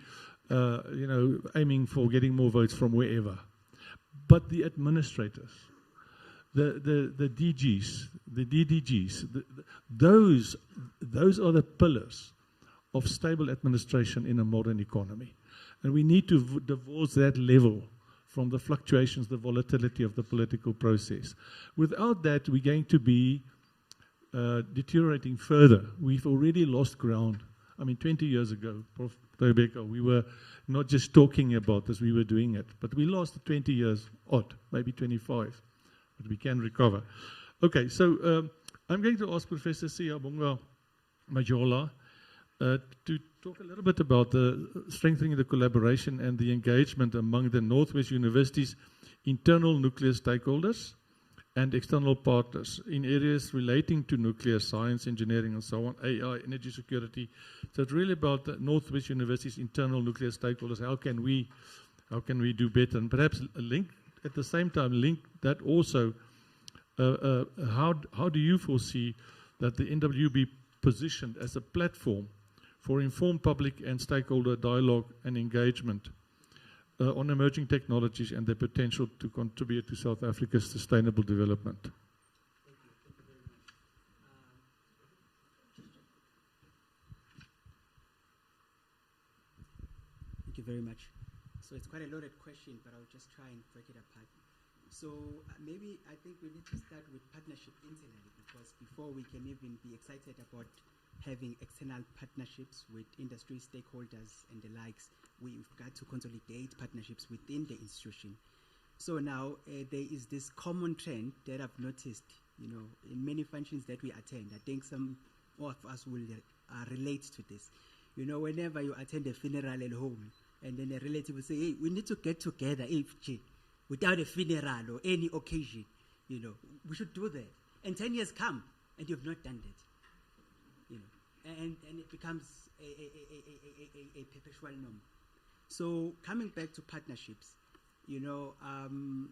aiming for getting more votes from wherever. But the administrators, the DGs, the DDGs, those are the pillars of stable administration in a modern economy. And we need to divorce that level from the fluctuations, the volatility of the political process. Without that, we're going to be deteriorating further. We've already lost ground. I mean, 20 years ago, Prof. Tyobeka, we were not just talking about this, we were doing it. But we lost 20 years odd, maybe 25, but we can recover. Okay, so I'm going to ask Professor Siyabonga Majola to talk a little bit about the strengthening the collaboration and the engagement among the Northwest University's internal nuclear stakeholders and external partners in areas relating to nuclear science, engineering, and so on, AI, energy security. So it's really about the Northwest University's internal nuclear stakeholders. How can we do better? And perhaps at the same time, link that also. How do you foresee that the NWU be positioned as a platform for informed public and stakeholder dialogue and engagement on emerging technologies and their potential to contribute to South Africa's sustainable development? Thank you very much. So it's quite a loaded question, but I'll just try and break it apart. So maybe I think we need to start with partnership internally, because before we can even be excited about having external partnerships with industry stakeholders and the likes, we've got to consolidate partnerships within the institution. So now there is this common trend that I've noticed, in many functions that we attend. I think some of us will relate to this. Whenever you attend a funeral at home, and then a relative will say, hey, we need to get together, without a funeral or any occasion, we should do that. And 10 years come, and you've not done that. And it becomes a perpetual norm. So coming back to partnerships, I'm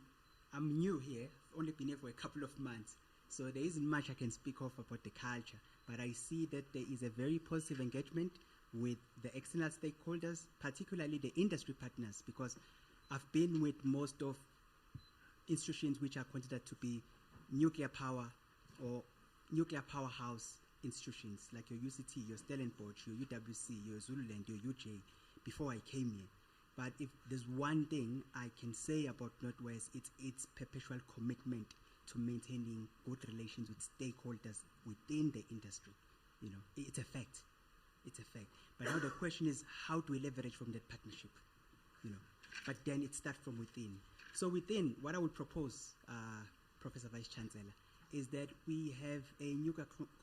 new here, only been here for a couple of months, so there isn't much I can speak of about the culture, but I see that there is a very positive engagement with the external stakeholders, particularly the industry partners, because I've been with most of institutions which are considered to be nuclear power or nuclear powerhouse institutions, like your UCT, your Stellenbosch, your UWC, your Zululand, your UJ, before I came here. But if there's one thing I can say about Northwest, it's its perpetual commitment to maintaining good relations with stakeholders within the industry. It's a fact. It's a fact. But now the question is, how do we leverage from that partnership? But then it starts from within. So within, what I would propose, Professor Vice-Chancellor, is that we have a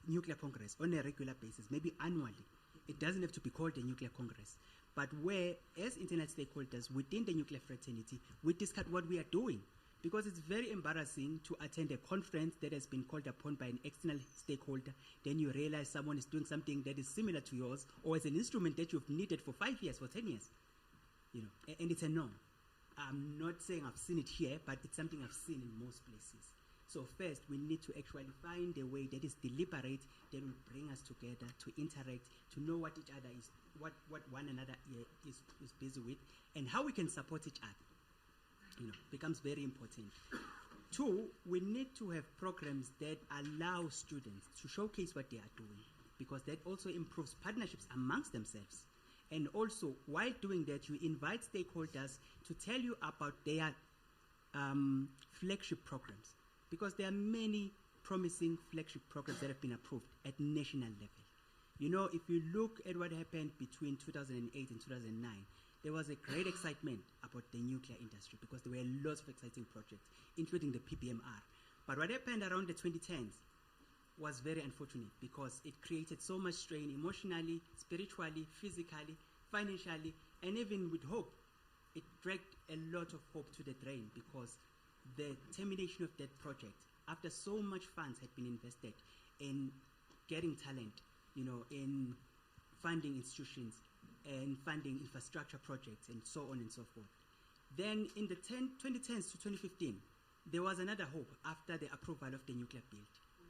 nuclear congress on a regular basis, maybe annually. It doesn't have to be called a nuclear congress, but where, as internet stakeholders within the nuclear fraternity, we discuss what we are doing. Because it's very embarrassing to attend a conference that has been called upon by an external stakeholder, then you realize someone is doing something that is similar to yours, or as an instrument that you've needed for 5 years, for 10 years. You know, and it's a no. I'm not saying I've seen it here, but it's something I've seen in most places. So first, we need to actually find a way that is deliberate, that will bring us together, to interact, to know what each other is, what one another is busy with, and how we can support each other. You know, becomes very important. 2, we need to have programs that allow students to showcase what they are doing, because that also improves partnerships amongst themselves. And also, while doing that, you invite stakeholders to tell you about their flagship programs, because there are many promising flagship programs that have been approved at national level. You know, if you look at what happened between 2008 and 2009, there was a great excitement about the nuclear industry because there were lots of exciting projects, including the PBMR. But what happened around the 2010s was very unfortunate because it created so much strain emotionally, spiritually, physically, financially, and even with hope. It dragged a lot of hope to the drain because the termination of that project, after so much funds had been invested in getting talent, you know, in funding institutions, and funding infrastructure projects and so on and so forth. Then in the 2010s to 2015, there was another hope after the approval of the nuclear build.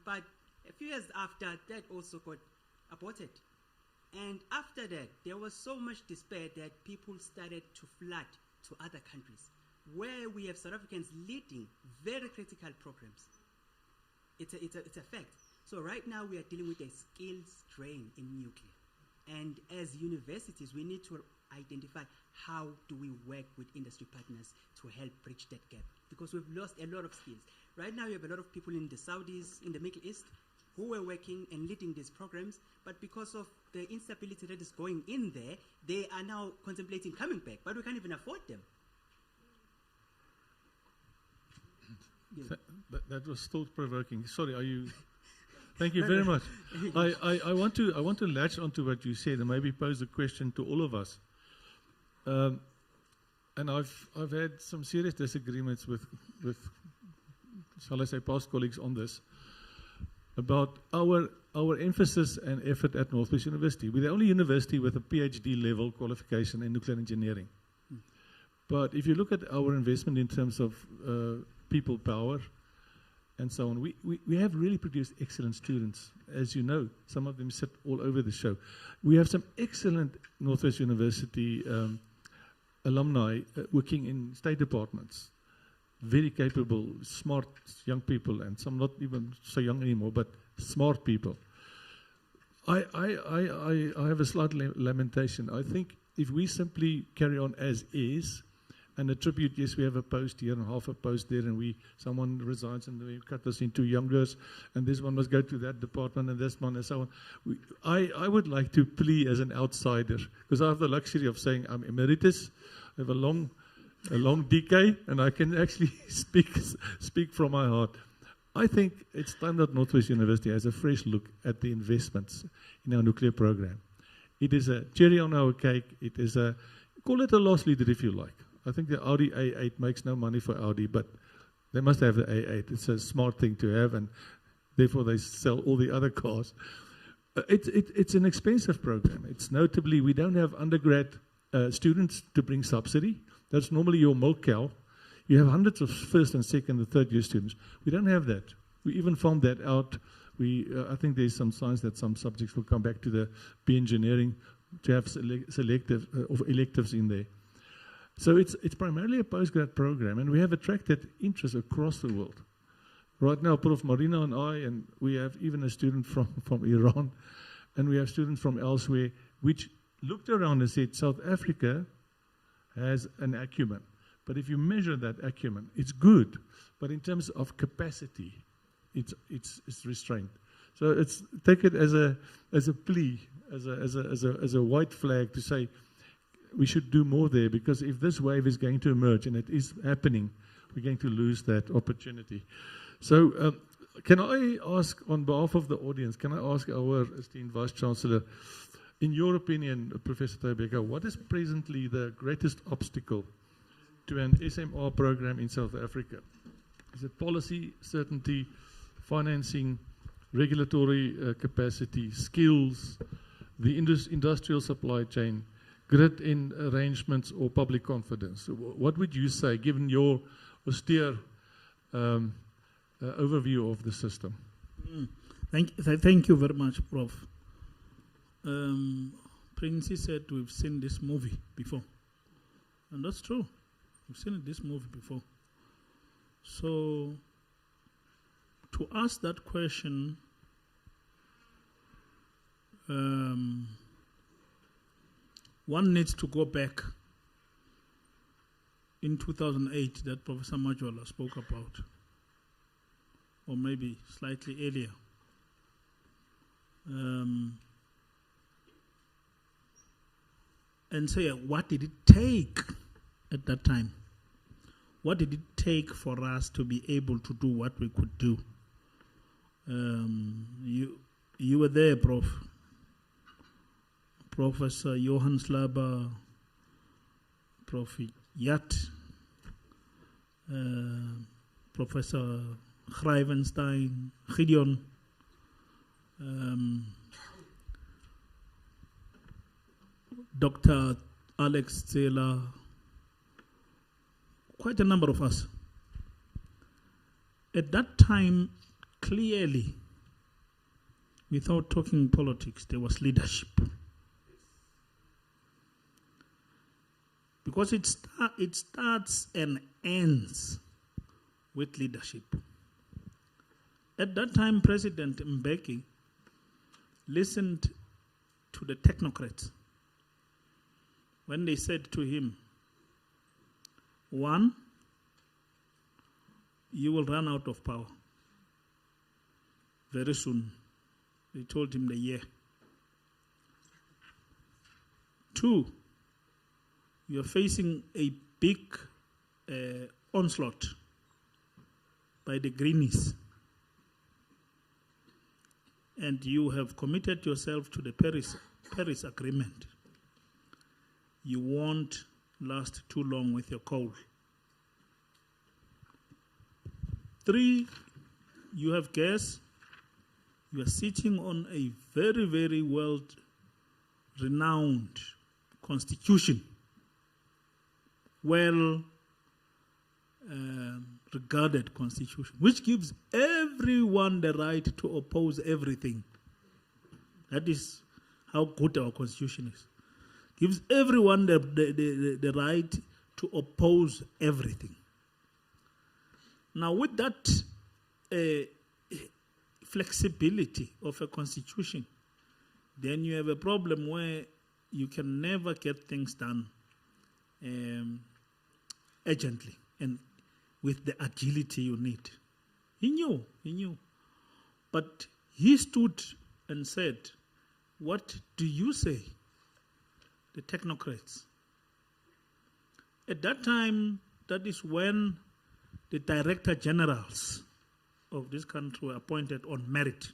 But a few years after, that also got aborted. And after that, there was so much despair that people started to flood to other countries, where we have South Africans leading very critical programs. It's a fact. So right now we are dealing with a skills drain in nuclear. And as universities, we need to identify how do we work with industry partners to help bridge that gap. Because we've lost a lot of skills. Right now, you have a lot of people in the Saudis, in the Middle East, who were working and leading these programs, but because of the instability that is going in there, they are now contemplating coming back, but we can't even afford them. Yeah. That was thought-provoking. Sorry, are you... Thank you very much. I want to latch onto what you said and maybe pose a question to all of us. And I've had some serious disagreements with shall I say, past colleagues on this about our emphasis and effort at Northwest University. We're the only university with a PhD level qualification in nuclear engineering. But if you look at our investment in terms of people power, and so on. We have really produced excellent students. As you know, some of them sit all over the show. We have some excellent Northwest University alumni working in state departments. Very capable, smart young people, and some not even so young anymore, but smart people. I have a slight lamentation. I think if we simply carry on as is, and attribute, yes, we have a post here and half a post there, and someone resigns and we cut this into youngers, and this one must go to that department and this one and so on. I would like to plea as an outsider, because I have the luxury of saying I'm emeritus, I have a long decade, and I can actually speak from my heart. I think it's time that Northwest University has a fresh look at the investments in our nuclear program. It is a cherry on our cake. It is call it a loss leader if you like. I think the Audi A8 makes no money for Audi, but they must have the A8. It's a smart thing to have, and therefore they sell all the other cars. It's an expensive program. It's notably, we don't have undergrad students to bring subsidy. That's normally your milk cow. You have hundreds of first and second and third year students. We don't have that. We even found that out. I think there's some signs that some subjects will come back to the B engineering to have selective electives in there. So it's primarily a postgrad program, and we have attracted interest across the world. Right now, Prof. Marina and we have even a student from Iran, and we have students from elsewhere, which looked around and said, South Africa has an acumen. But if you measure that acumen, it's good. But in terms of capacity, it's restrained. So take it as a plea, as a white flag to say, we should do more there, because if this wave is going to emerge, and it is happening, we're going to lose that opportunity. So can I ask, on behalf of the audience, can I ask our esteemed Vice-Chancellor, in your opinion, Professor Tyobeka, what is presently the greatest obstacle to an SMR program in South Africa? Is it policy certainty, financing, regulatory capacity, skills, the industrial supply chain, grid in arrangements, or public confidence? What would you say, given your austere overview of the system? Thank you very much, Prof. Princey said we've seen this movie before. And that's true. We've seen this movie before. So, to ask that question, one needs to go back in 2008 that Professor Majola spoke about, or maybe slightly earlier. And say, what did it take at that time? What did it take for us to be able to do what we could do? You were there, Prof. Professor Johan Slaba, Prof. Yat, Professor Grijvenstein, Gideon, Dr. Alex Taylor, quite a number of us. At that time, clearly, without talking politics, there was leadership. Because it starts and ends with leadership. At that time, President Mbeki listened to the technocrats when they said to him, one, you will run out of power very soon. They told him the year. Two, you're facing a big onslaught by the Greenies. And you have committed yourself to the Paris Agreement. You won't last too long with your coal. Three, you have gas. You are sitting on a very, very world-renowned constitution, well-regarded constitution, which gives everyone the right to oppose everything. That is how good our constitution is. Gives everyone the right to oppose everything. Now, with that flexibility of a constitution, then you have a problem where you can never get things done urgently and with the agility you need. He knew. But he stood and said, what do you say? The technocrats. At that time, that is when the director generals of this country were appointed on merit.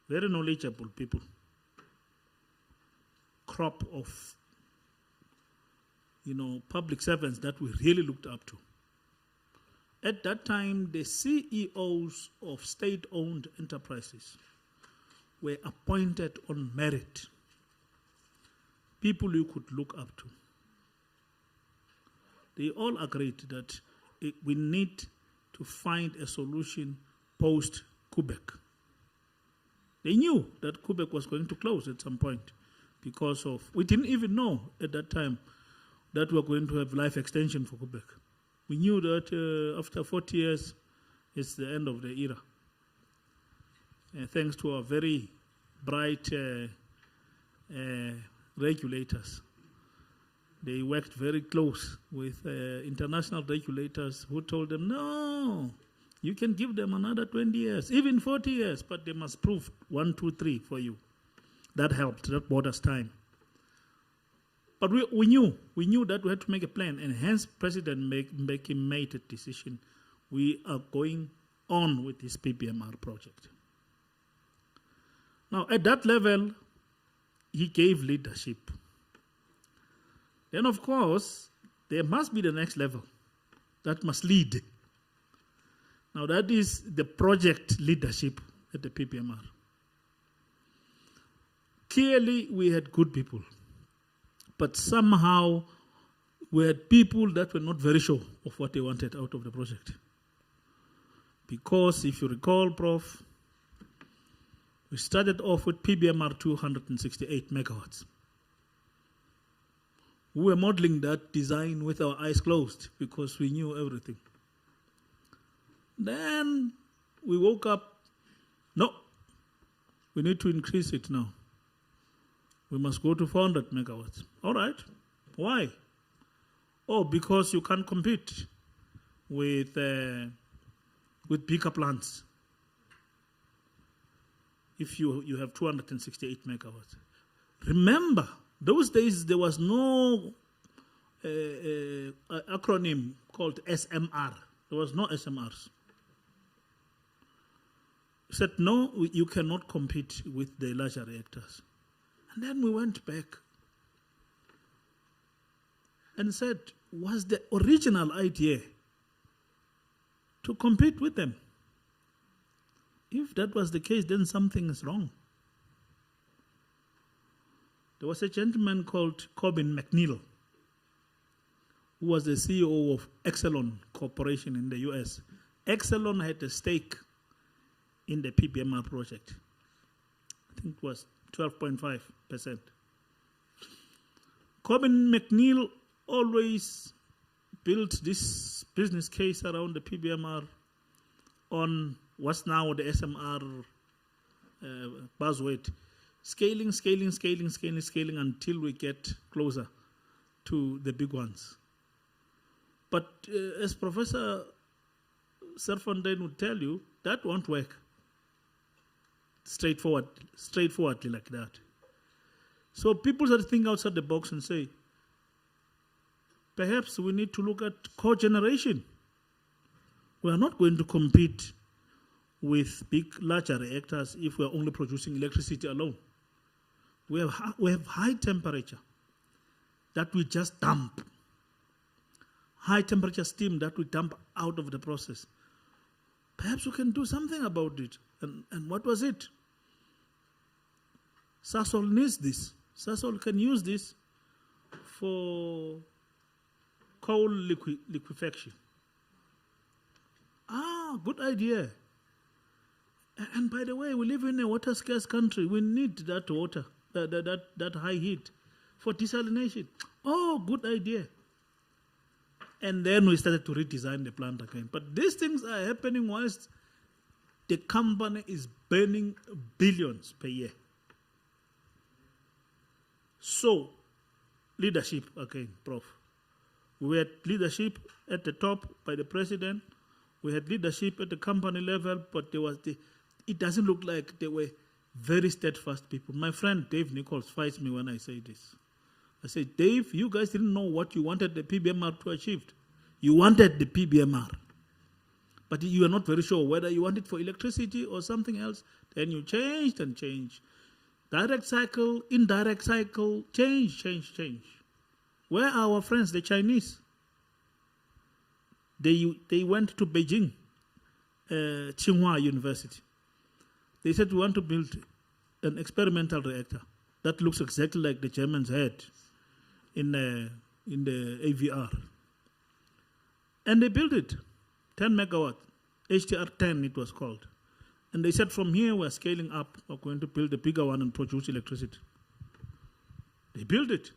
Very knowledgeable people. Crop of, public servants that we really looked up to. At that time, the CEOs of state-owned enterprises were appointed on merit. People you could look up to. They all agreed that we need to find a solution post-Quebec. They knew that Quebec was going to close at some point because of, we didn't even know at that time that we were going to have life extension for Quebec. We knew that after 40 years, it's the end of the era. Thanks to our very bright regulators. They worked very close with international regulators who told them, no, you can give them another 20 years, even 40 years, but they must prove 1, 2, 3 for you. That helped, that bought us time. But we knew that we had to make a plan, and hence President Mbeki made a decision. We are going on with this PBMR project. Now, at that level, he gave leadership. Then, of course, there must be the next level. that must lead. Now that is the project leadership at the PPMR. Clearly we had good people, but somehow we had people that were not very sure of what they wanted out of the project. Because if you recall, Prof, we started off with PBMR 268 megawatts. We were modeling that design with our eyes closed because we knew everything. Then we woke up, no, we need to increase it now. We must go to 400 megawatts. All right, why? Oh, because you can't compete with bigger plants. If you have 268 megawatts. Remember, those days there was no acronym called SMR. There was no SMRs. We said, no, you cannot compete with the larger reactors. And then we went back and said, was the original idea to compete with them? If that was the case, then something is wrong. There was a gentleman called Corbin McNeil, who was the CEO of Exelon Corporation in the US. Exelon had a stake in the PBMR project. I think it was 12.5%. Corbin McNeil always built this business case around the PBMR on what's now the SMR buzzword. Scaling until we get closer to the big ones. But as Professor Serfontaine would tell you, that won't work straightforwardly like that. So people start to think outside the box and say, perhaps we need to look at cogeneration. We are not going to compete with larger reactors if we are only producing electricity alone. We have high temperature that we just dump. High temperature steam that we dump out of the process. Perhaps we can do something about it. And what was it? Sasol needs this. Sasol can use this for coal liquefaction. Good idea. And by the way, we live in a water scarce country. We need that water, that high heat for desalination. Oh, good idea. And then we started to redesign the plant again. But these things are happening whilst the company is burning billions per year. So, leadership again, Prof. We had leadership at the top by the president. We had leadership at the company level, but it doesn't look like they were very steadfast people. My friend Dave Nichols fights me when I say this. I say, Dave, you guys didn't know what you wanted the PBMR to achieve. You wanted the PBMR. But you are not very sure whether you want it for electricity or something else. Then you changed and changed. Direct cycle, indirect cycle, change. Where are our friends, the Chinese? They went to Beijing, Tsinghua University. They said, we want to build an experimental reactor that looks exactly like the Germans had in the AVR. And they built it, 10 megawatt, HTR-10 it was called. And they said, from here we're scaling up, we're going to build a bigger one and produce electricity. They built it,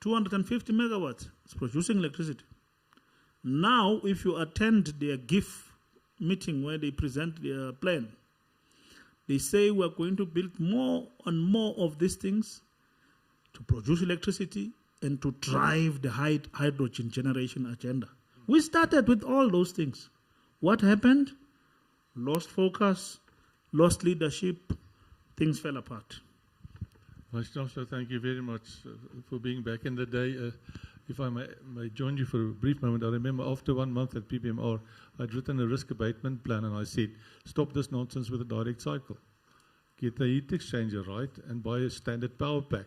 250 megawatts, it's producing electricity. Now, if you attend their GIF meeting where they present their plan, they say we're going to build more and more of these things to produce electricity and to drive the hydrogen generation agenda. We started with all those things. What happened? Lost focus, lost leadership, things fell apart. Vice-Chancellor, thank you very much for being back in the day. If I may join you for a brief moment, I remember after 1 month at PBMR, I'd written a risk abatement plan and I said, stop this nonsense with a direct cycle. Get the heat exchanger right and buy a standard power pack.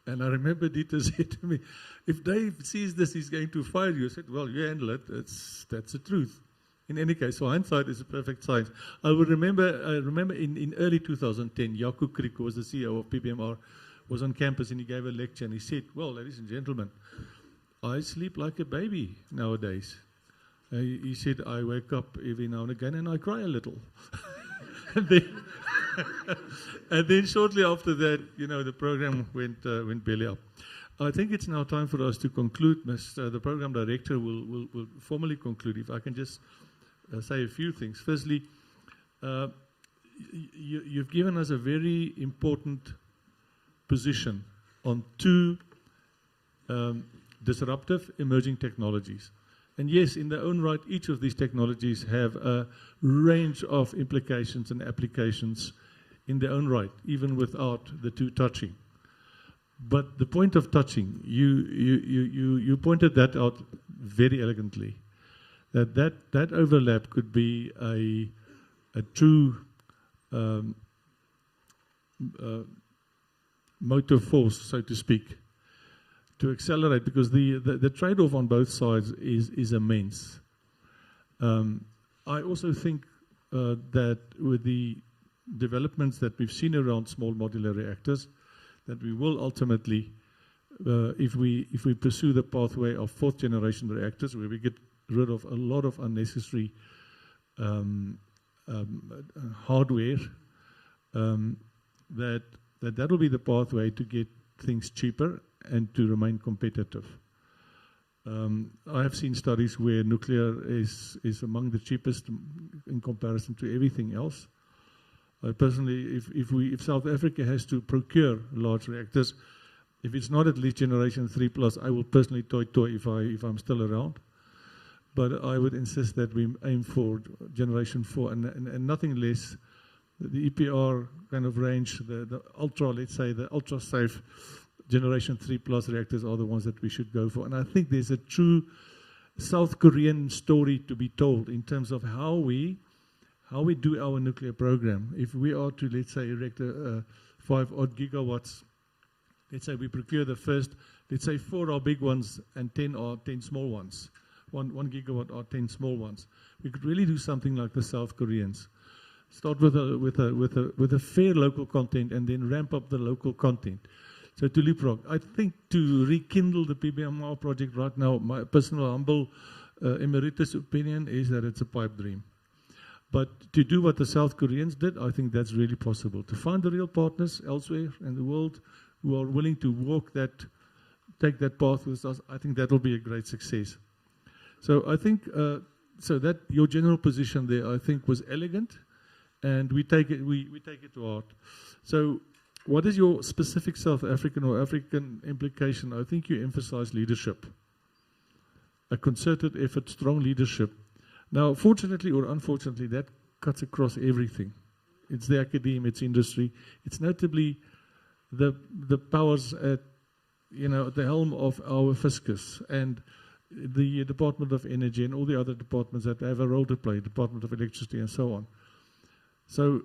And I remember Dieter said to me, if Dave sees this, he's going to fire you. I said, well, you handle it. That's the truth. In any case, so hindsight is a perfect science. I remember in early 2010, Jaco Kriek, who was the CEO of PBMR, was on campus and he gave a lecture and he said, well, ladies and gentlemen, I sleep like a baby nowadays. He said, I wake up every now and again and I cry a little. and then shortly after that, the program went belly up. I think it's now time for us to conclude. The program director will formally conclude. If I can just say a few things. Firstly, you've given us a very important position on two disruptive emerging technologies. And yes, in their own right, each of these technologies have a range of implications and applications in their own right, even without the two touching. But the point of touching, you pointed that out very elegantly, that overlap could be a true motive force, so to speak, to accelerate, because the trade-off on both sides is immense. I also think that with the developments that we've seen around small modular reactors, that we will ultimately, if we pursue the pathway of fourth generation reactors, where we get rid of a lot of unnecessary hardware, that will be the pathway to get things cheaper and to remain competitive. I have seen studies where nuclear is among the cheapest in comparison to everything else. Personally, if South Africa has to procure large reactors, if it's not at least generation 3+, I will personally toy if I'm still around. But I would insist that we aim for generation 4 and nothing less. The EPR kind of range, the ultra, let's say, the ultra safe generation 3+ reactors are the ones that we should go for. And I think there's a true South Korean story to be told in terms of how we do our nuclear program. If we are to, let's say, erect 5 odd gigawatts, let's say we procure the first, let's say 4 are big ones and 10 are 10 small ones. 1 gigawatt are 10 small ones. We could really do something like the South Koreans. Start with a fair local content and then ramp up the local content. So to leapfrog, I think to rekindle the PBMR project right now, my personal humble emeritus opinion is that it's a pipe dream. But to do what the South Koreans did, I think that's really possible. To find the real partners elsewhere in the world who are willing to take that path with us, I think that will be a great success. So I think, so that your general position there, I think, was elegant, and we take it to heart. So what is your specific South African or African implication? I think you emphasize leadership, a concerted effort, strong leadership. Now, fortunately or unfortunately, that cuts across everything. It's the academe, it's industry. It's notably the powers at the helm of our fiscus and the Department of Energy and all the other departments that have a role to play, Department of Electricity and so on. So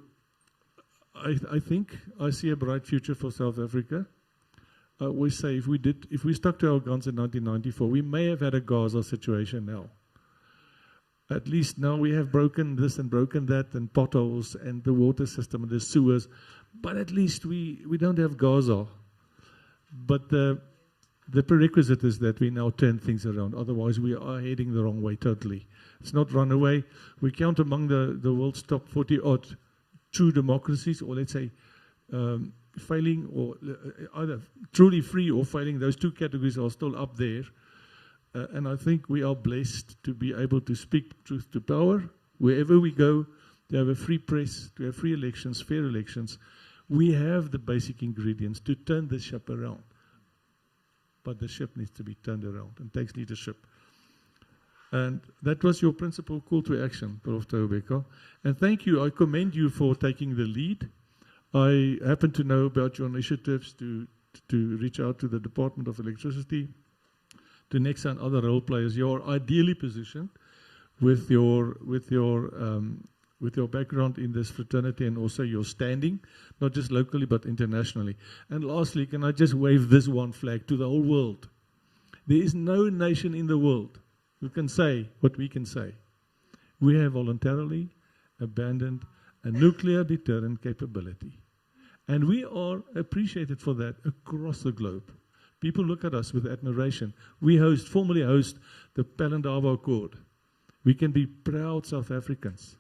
I think I see a bright future for South Africa. I always say if we stuck to our guns in 1994, we may have had a Gaza situation now. At least now we have broken this and broken that and potholes and the water system and the sewers, but at least we don't have Gaza. But the prerequisite is that we now turn things around. Otherwise, we are heading the wrong way totally. It's not run away. We count among the world's top 40-odd true democracies, or let's say failing, or either truly free or failing. Those two categories are still up there. And I think we are blessed to be able to speak truth to power wherever we go, to have a free press, to have free elections, fair elections. We have the basic ingredients to turn the ship around. But the ship needs to be turned around and takes leadership. And that was your principal call to action, Prof. Tyobeka. And thank you. I commend you for taking the lead. I happen to know about your initiatives to reach out to the Department of Electricity, to Nexa and other role players. You're ideally positioned with your with your background in this fraternity and also your standing, not just locally but internationally. And lastly, can I just wave this one flag to the whole world? There is no nation in the world who can say what we can say. We have voluntarily abandoned a nuclear deterrent capability. And we are appreciated for that across the globe. People look at us with admiration. We formally host the Palindava Accord. We can be proud South Africans,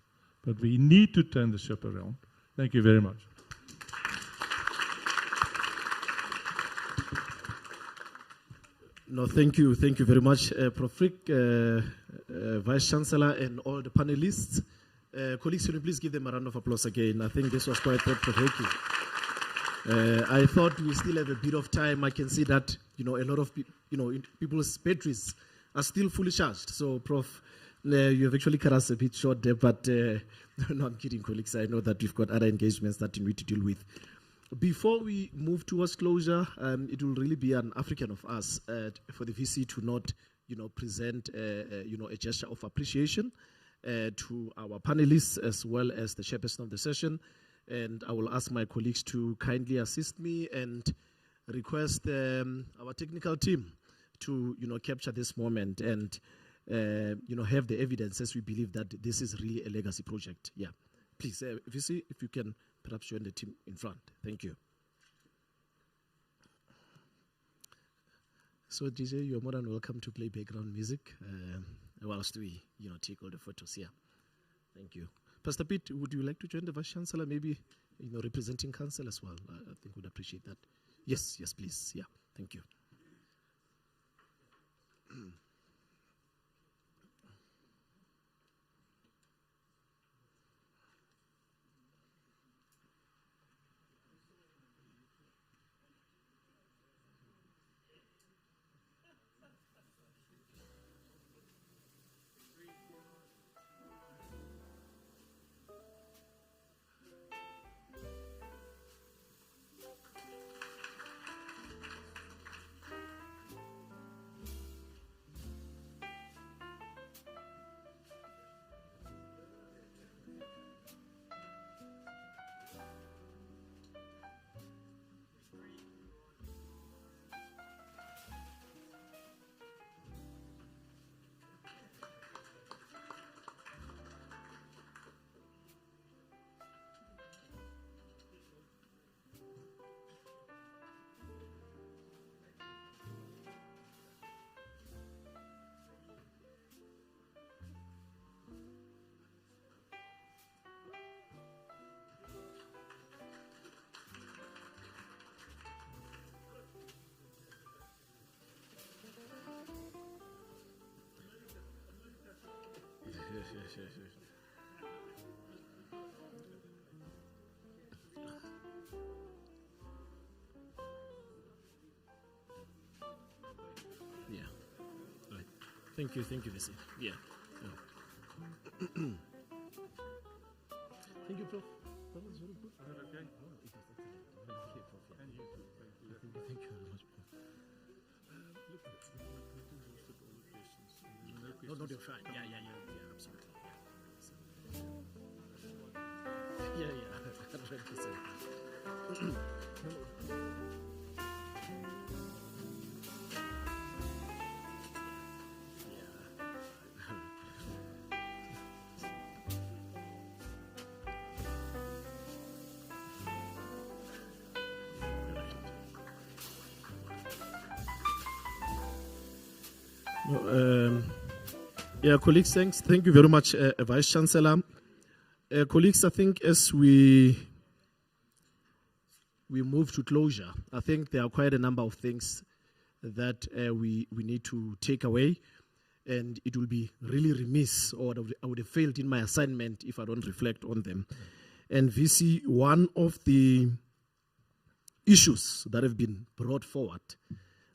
but we need to turn the ship around. Thank you very much. No, thank you very much, Prof. Frick, Vice-Chancellor, and all the panelists. Colleagues, can you please give them a round of applause again? I think this was quite thought-provoking. I thought we still have a bit of time. I can see that a lot of people's batteries are still fully charged. So, Prof, you have actually cut us a bit short there, but no, I'm kidding, colleagues. I know that we've got other engagements that we need to deal with. Before we move towards closure, it will really be an African of us for the VC to not, present, a gesture of appreciation to our panelists as well as the chairperson of the session. And I will ask my colleagues to kindly assist me and request our technical team to, capture this moment and, have the evidence as we believe that this is really a legacy project. Yeah, please, VC, if you can perhaps join the team in front. Thank you. So, DJ, you're more than welcome to play background music whilst we, take all the photos here. Thank you. Pastor Pete, would you like to join the Vice-Chancellor, maybe, representing Council as well? I think we'd appreciate that. Yes, please. Yeah, thank you. Yes. Yeah. Right. Thank you, VC. Yeah. Thank you, Prof. That was very good. Is that okay? No, it was excellent. Thank you, Prof. And you. Thank you very much, Prof. Look, all the questions. No, you're fine. Yeah, absolutely. Yeah. 100%. Colleagues, thanks. Thank you very much, Vice-Chancellor. Colleagues, I think as we move to closure, I think there are quite a number of things that we need to take away, and it will be really remiss, or I would have failed in my assignment if I don't reflect on them. And VC, one of the issues that have been brought forward,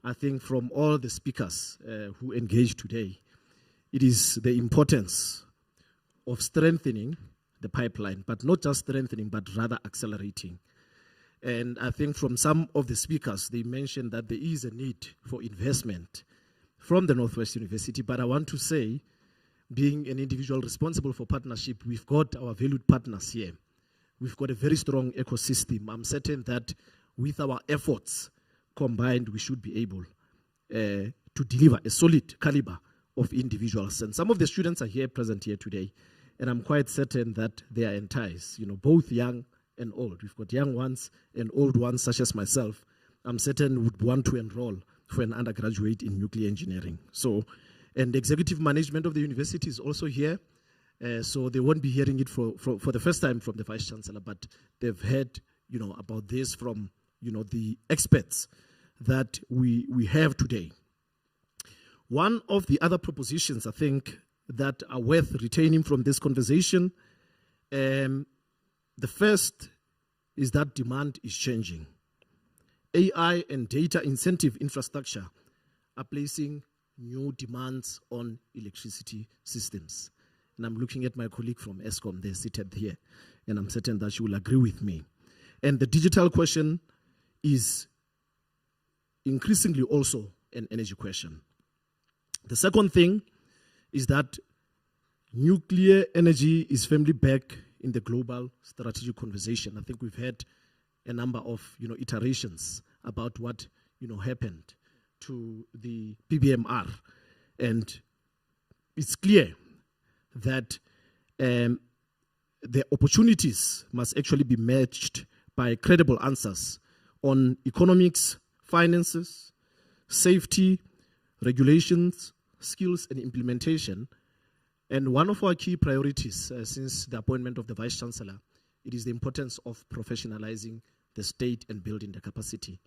I think from all the speakers who engaged today, it is the importance of strengthening the pipeline, but not just strengthening, but rather accelerating. And I think from some of the speakers, they mentioned that there is a need for investment from the Northwest University, but I want to say being an individual responsible for partnership, we've got our valued partners here. We've got a very strong ecosystem. I'm certain that with our efforts combined, we should be able to deliver a solid caliber of individuals. And some of the students are here, present here today, and I'm quite certain that they are enticed, both young and old. We've got young ones and old ones, such as myself. I'm certain would want to enroll for an undergraduate in nuclear engineering. So, and the executive management of the university is also here. So they won't be hearing it for the first time from the vice-chancellor, but they've heard, about this from, the experts that we have today. One of the other propositions, I think, that are worth retaining from this conversation, the first is that demand is changing. AI and data incentive infrastructure are placing new demands on electricity systems. And I'm looking at my colleague from ESCOM, they're seated here, and I'm certain that she will agree with me. And the digital question is increasingly also an energy question. The second thing is that nuclear energy is firmly back in the global strategic conversation. I think we've had a number of iterations about what happened to the PBMR, and it's clear that the opportunities must actually be matched by credible answers on economics, finances, safety, regulations, skills, and implementation. And one of our key priorities since the appointment of the Vice-Chancellor, it is the importance of professionalizing the state and building the capacity.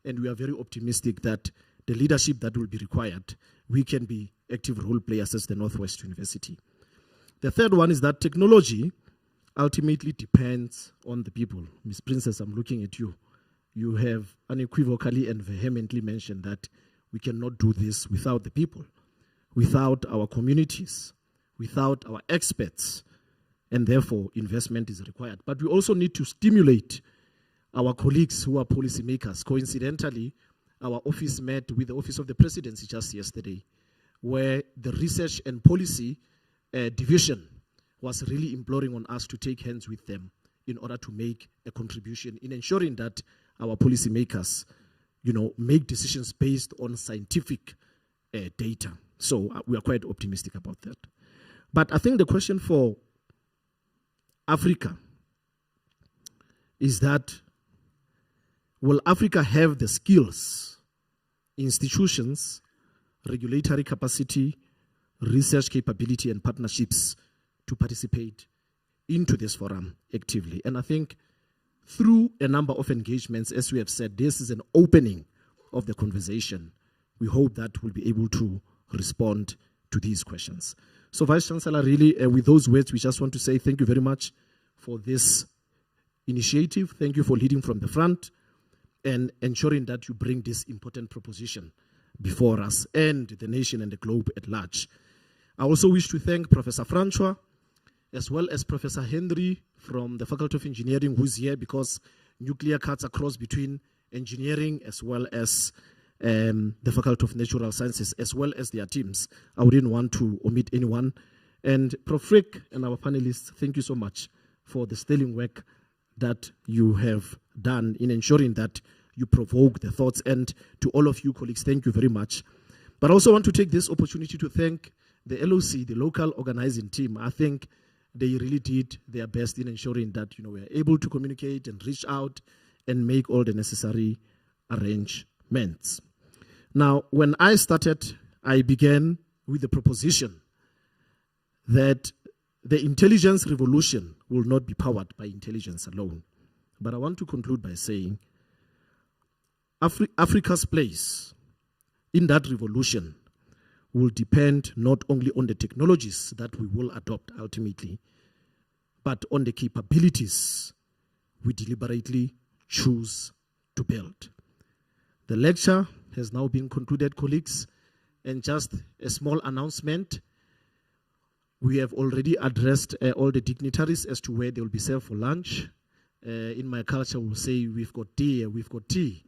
And we are very optimistic that the leadership that will be required, we can be active role players as the Northwest University. The third one is that technology ultimately depends on the people. Ms. Princess, I'm looking at you. You have unequivocally and vehemently mentioned that we cannot do this without the people, without our communities, without our experts, and therefore investment is required. But we also need to stimulate our colleagues who are policymakers. Coincidentally, our office met with the Office of the Presidency just yesterday, where the research and policy division was really imploring on us to take hands with them in order to make a contribution in ensuring that our policymakers, make decisions based on scientific data. So we are quite optimistic about that. But I think the question for Africa is that, will Africa have the skills, institutions, regulatory capacity, research capability, and partnerships to participate into this forum actively? And I think through a number of engagements, as we have said, this is an opening of the conversation. We hope that we'll be able to respond to these questions. So, Vice-Chancellor, really, with those words, we just want to say thank you very much for this initiative. Thank you for leading from the front and ensuring that you bring this important proposition before us and the nation and the globe at large. I also wish to thank Professor Francois, as well as Professor Henry from the Faculty of Engineering, who's here because nuclear cuts across between engineering as well as the Faculty of Natural Sciences, as well as their teams. I wouldn't want to omit anyone. And Prof. Frick and our panelists, thank you so much for the sterling work that you have done in ensuring that you provoke the thoughts. And to all of you colleagues, thank you very much. But I also want to take this opportunity to thank the LOC, the local organizing team. I think they really did their best in ensuring that we are able to communicate and reach out and make all the necessary arrangements. Now, when I started, I began with the proposition that the intelligence revolution will not be powered by intelligence alone. But I want to conclude by saying Africa's place in that revolution will depend not only on the technologies that we will adopt ultimately, but on the capabilities we deliberately choose to build. The lecture has now been concluded, colleagues, and just a small announcement. We have already addressed all the dignitaries as to where they will be served for lunch. In my culture, we'll say we've got tea, we've got tea.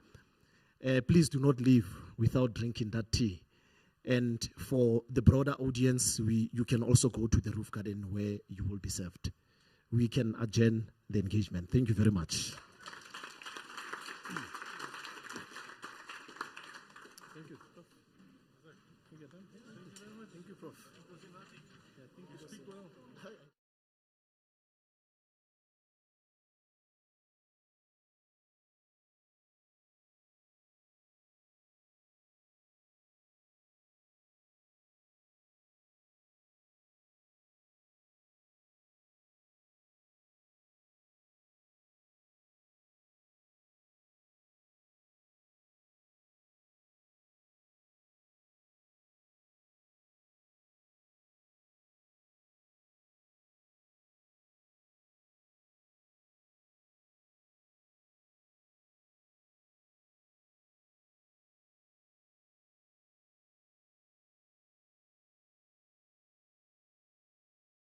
Please do not leave without drinking that tea. And for the broader audience, you can also go to the roof garden where you will be served. We can adjourn the engagement. Thank you very much. Thank you, Prof. Thank you very much. Thank you, Prof. Yeah, thank you. Speak well.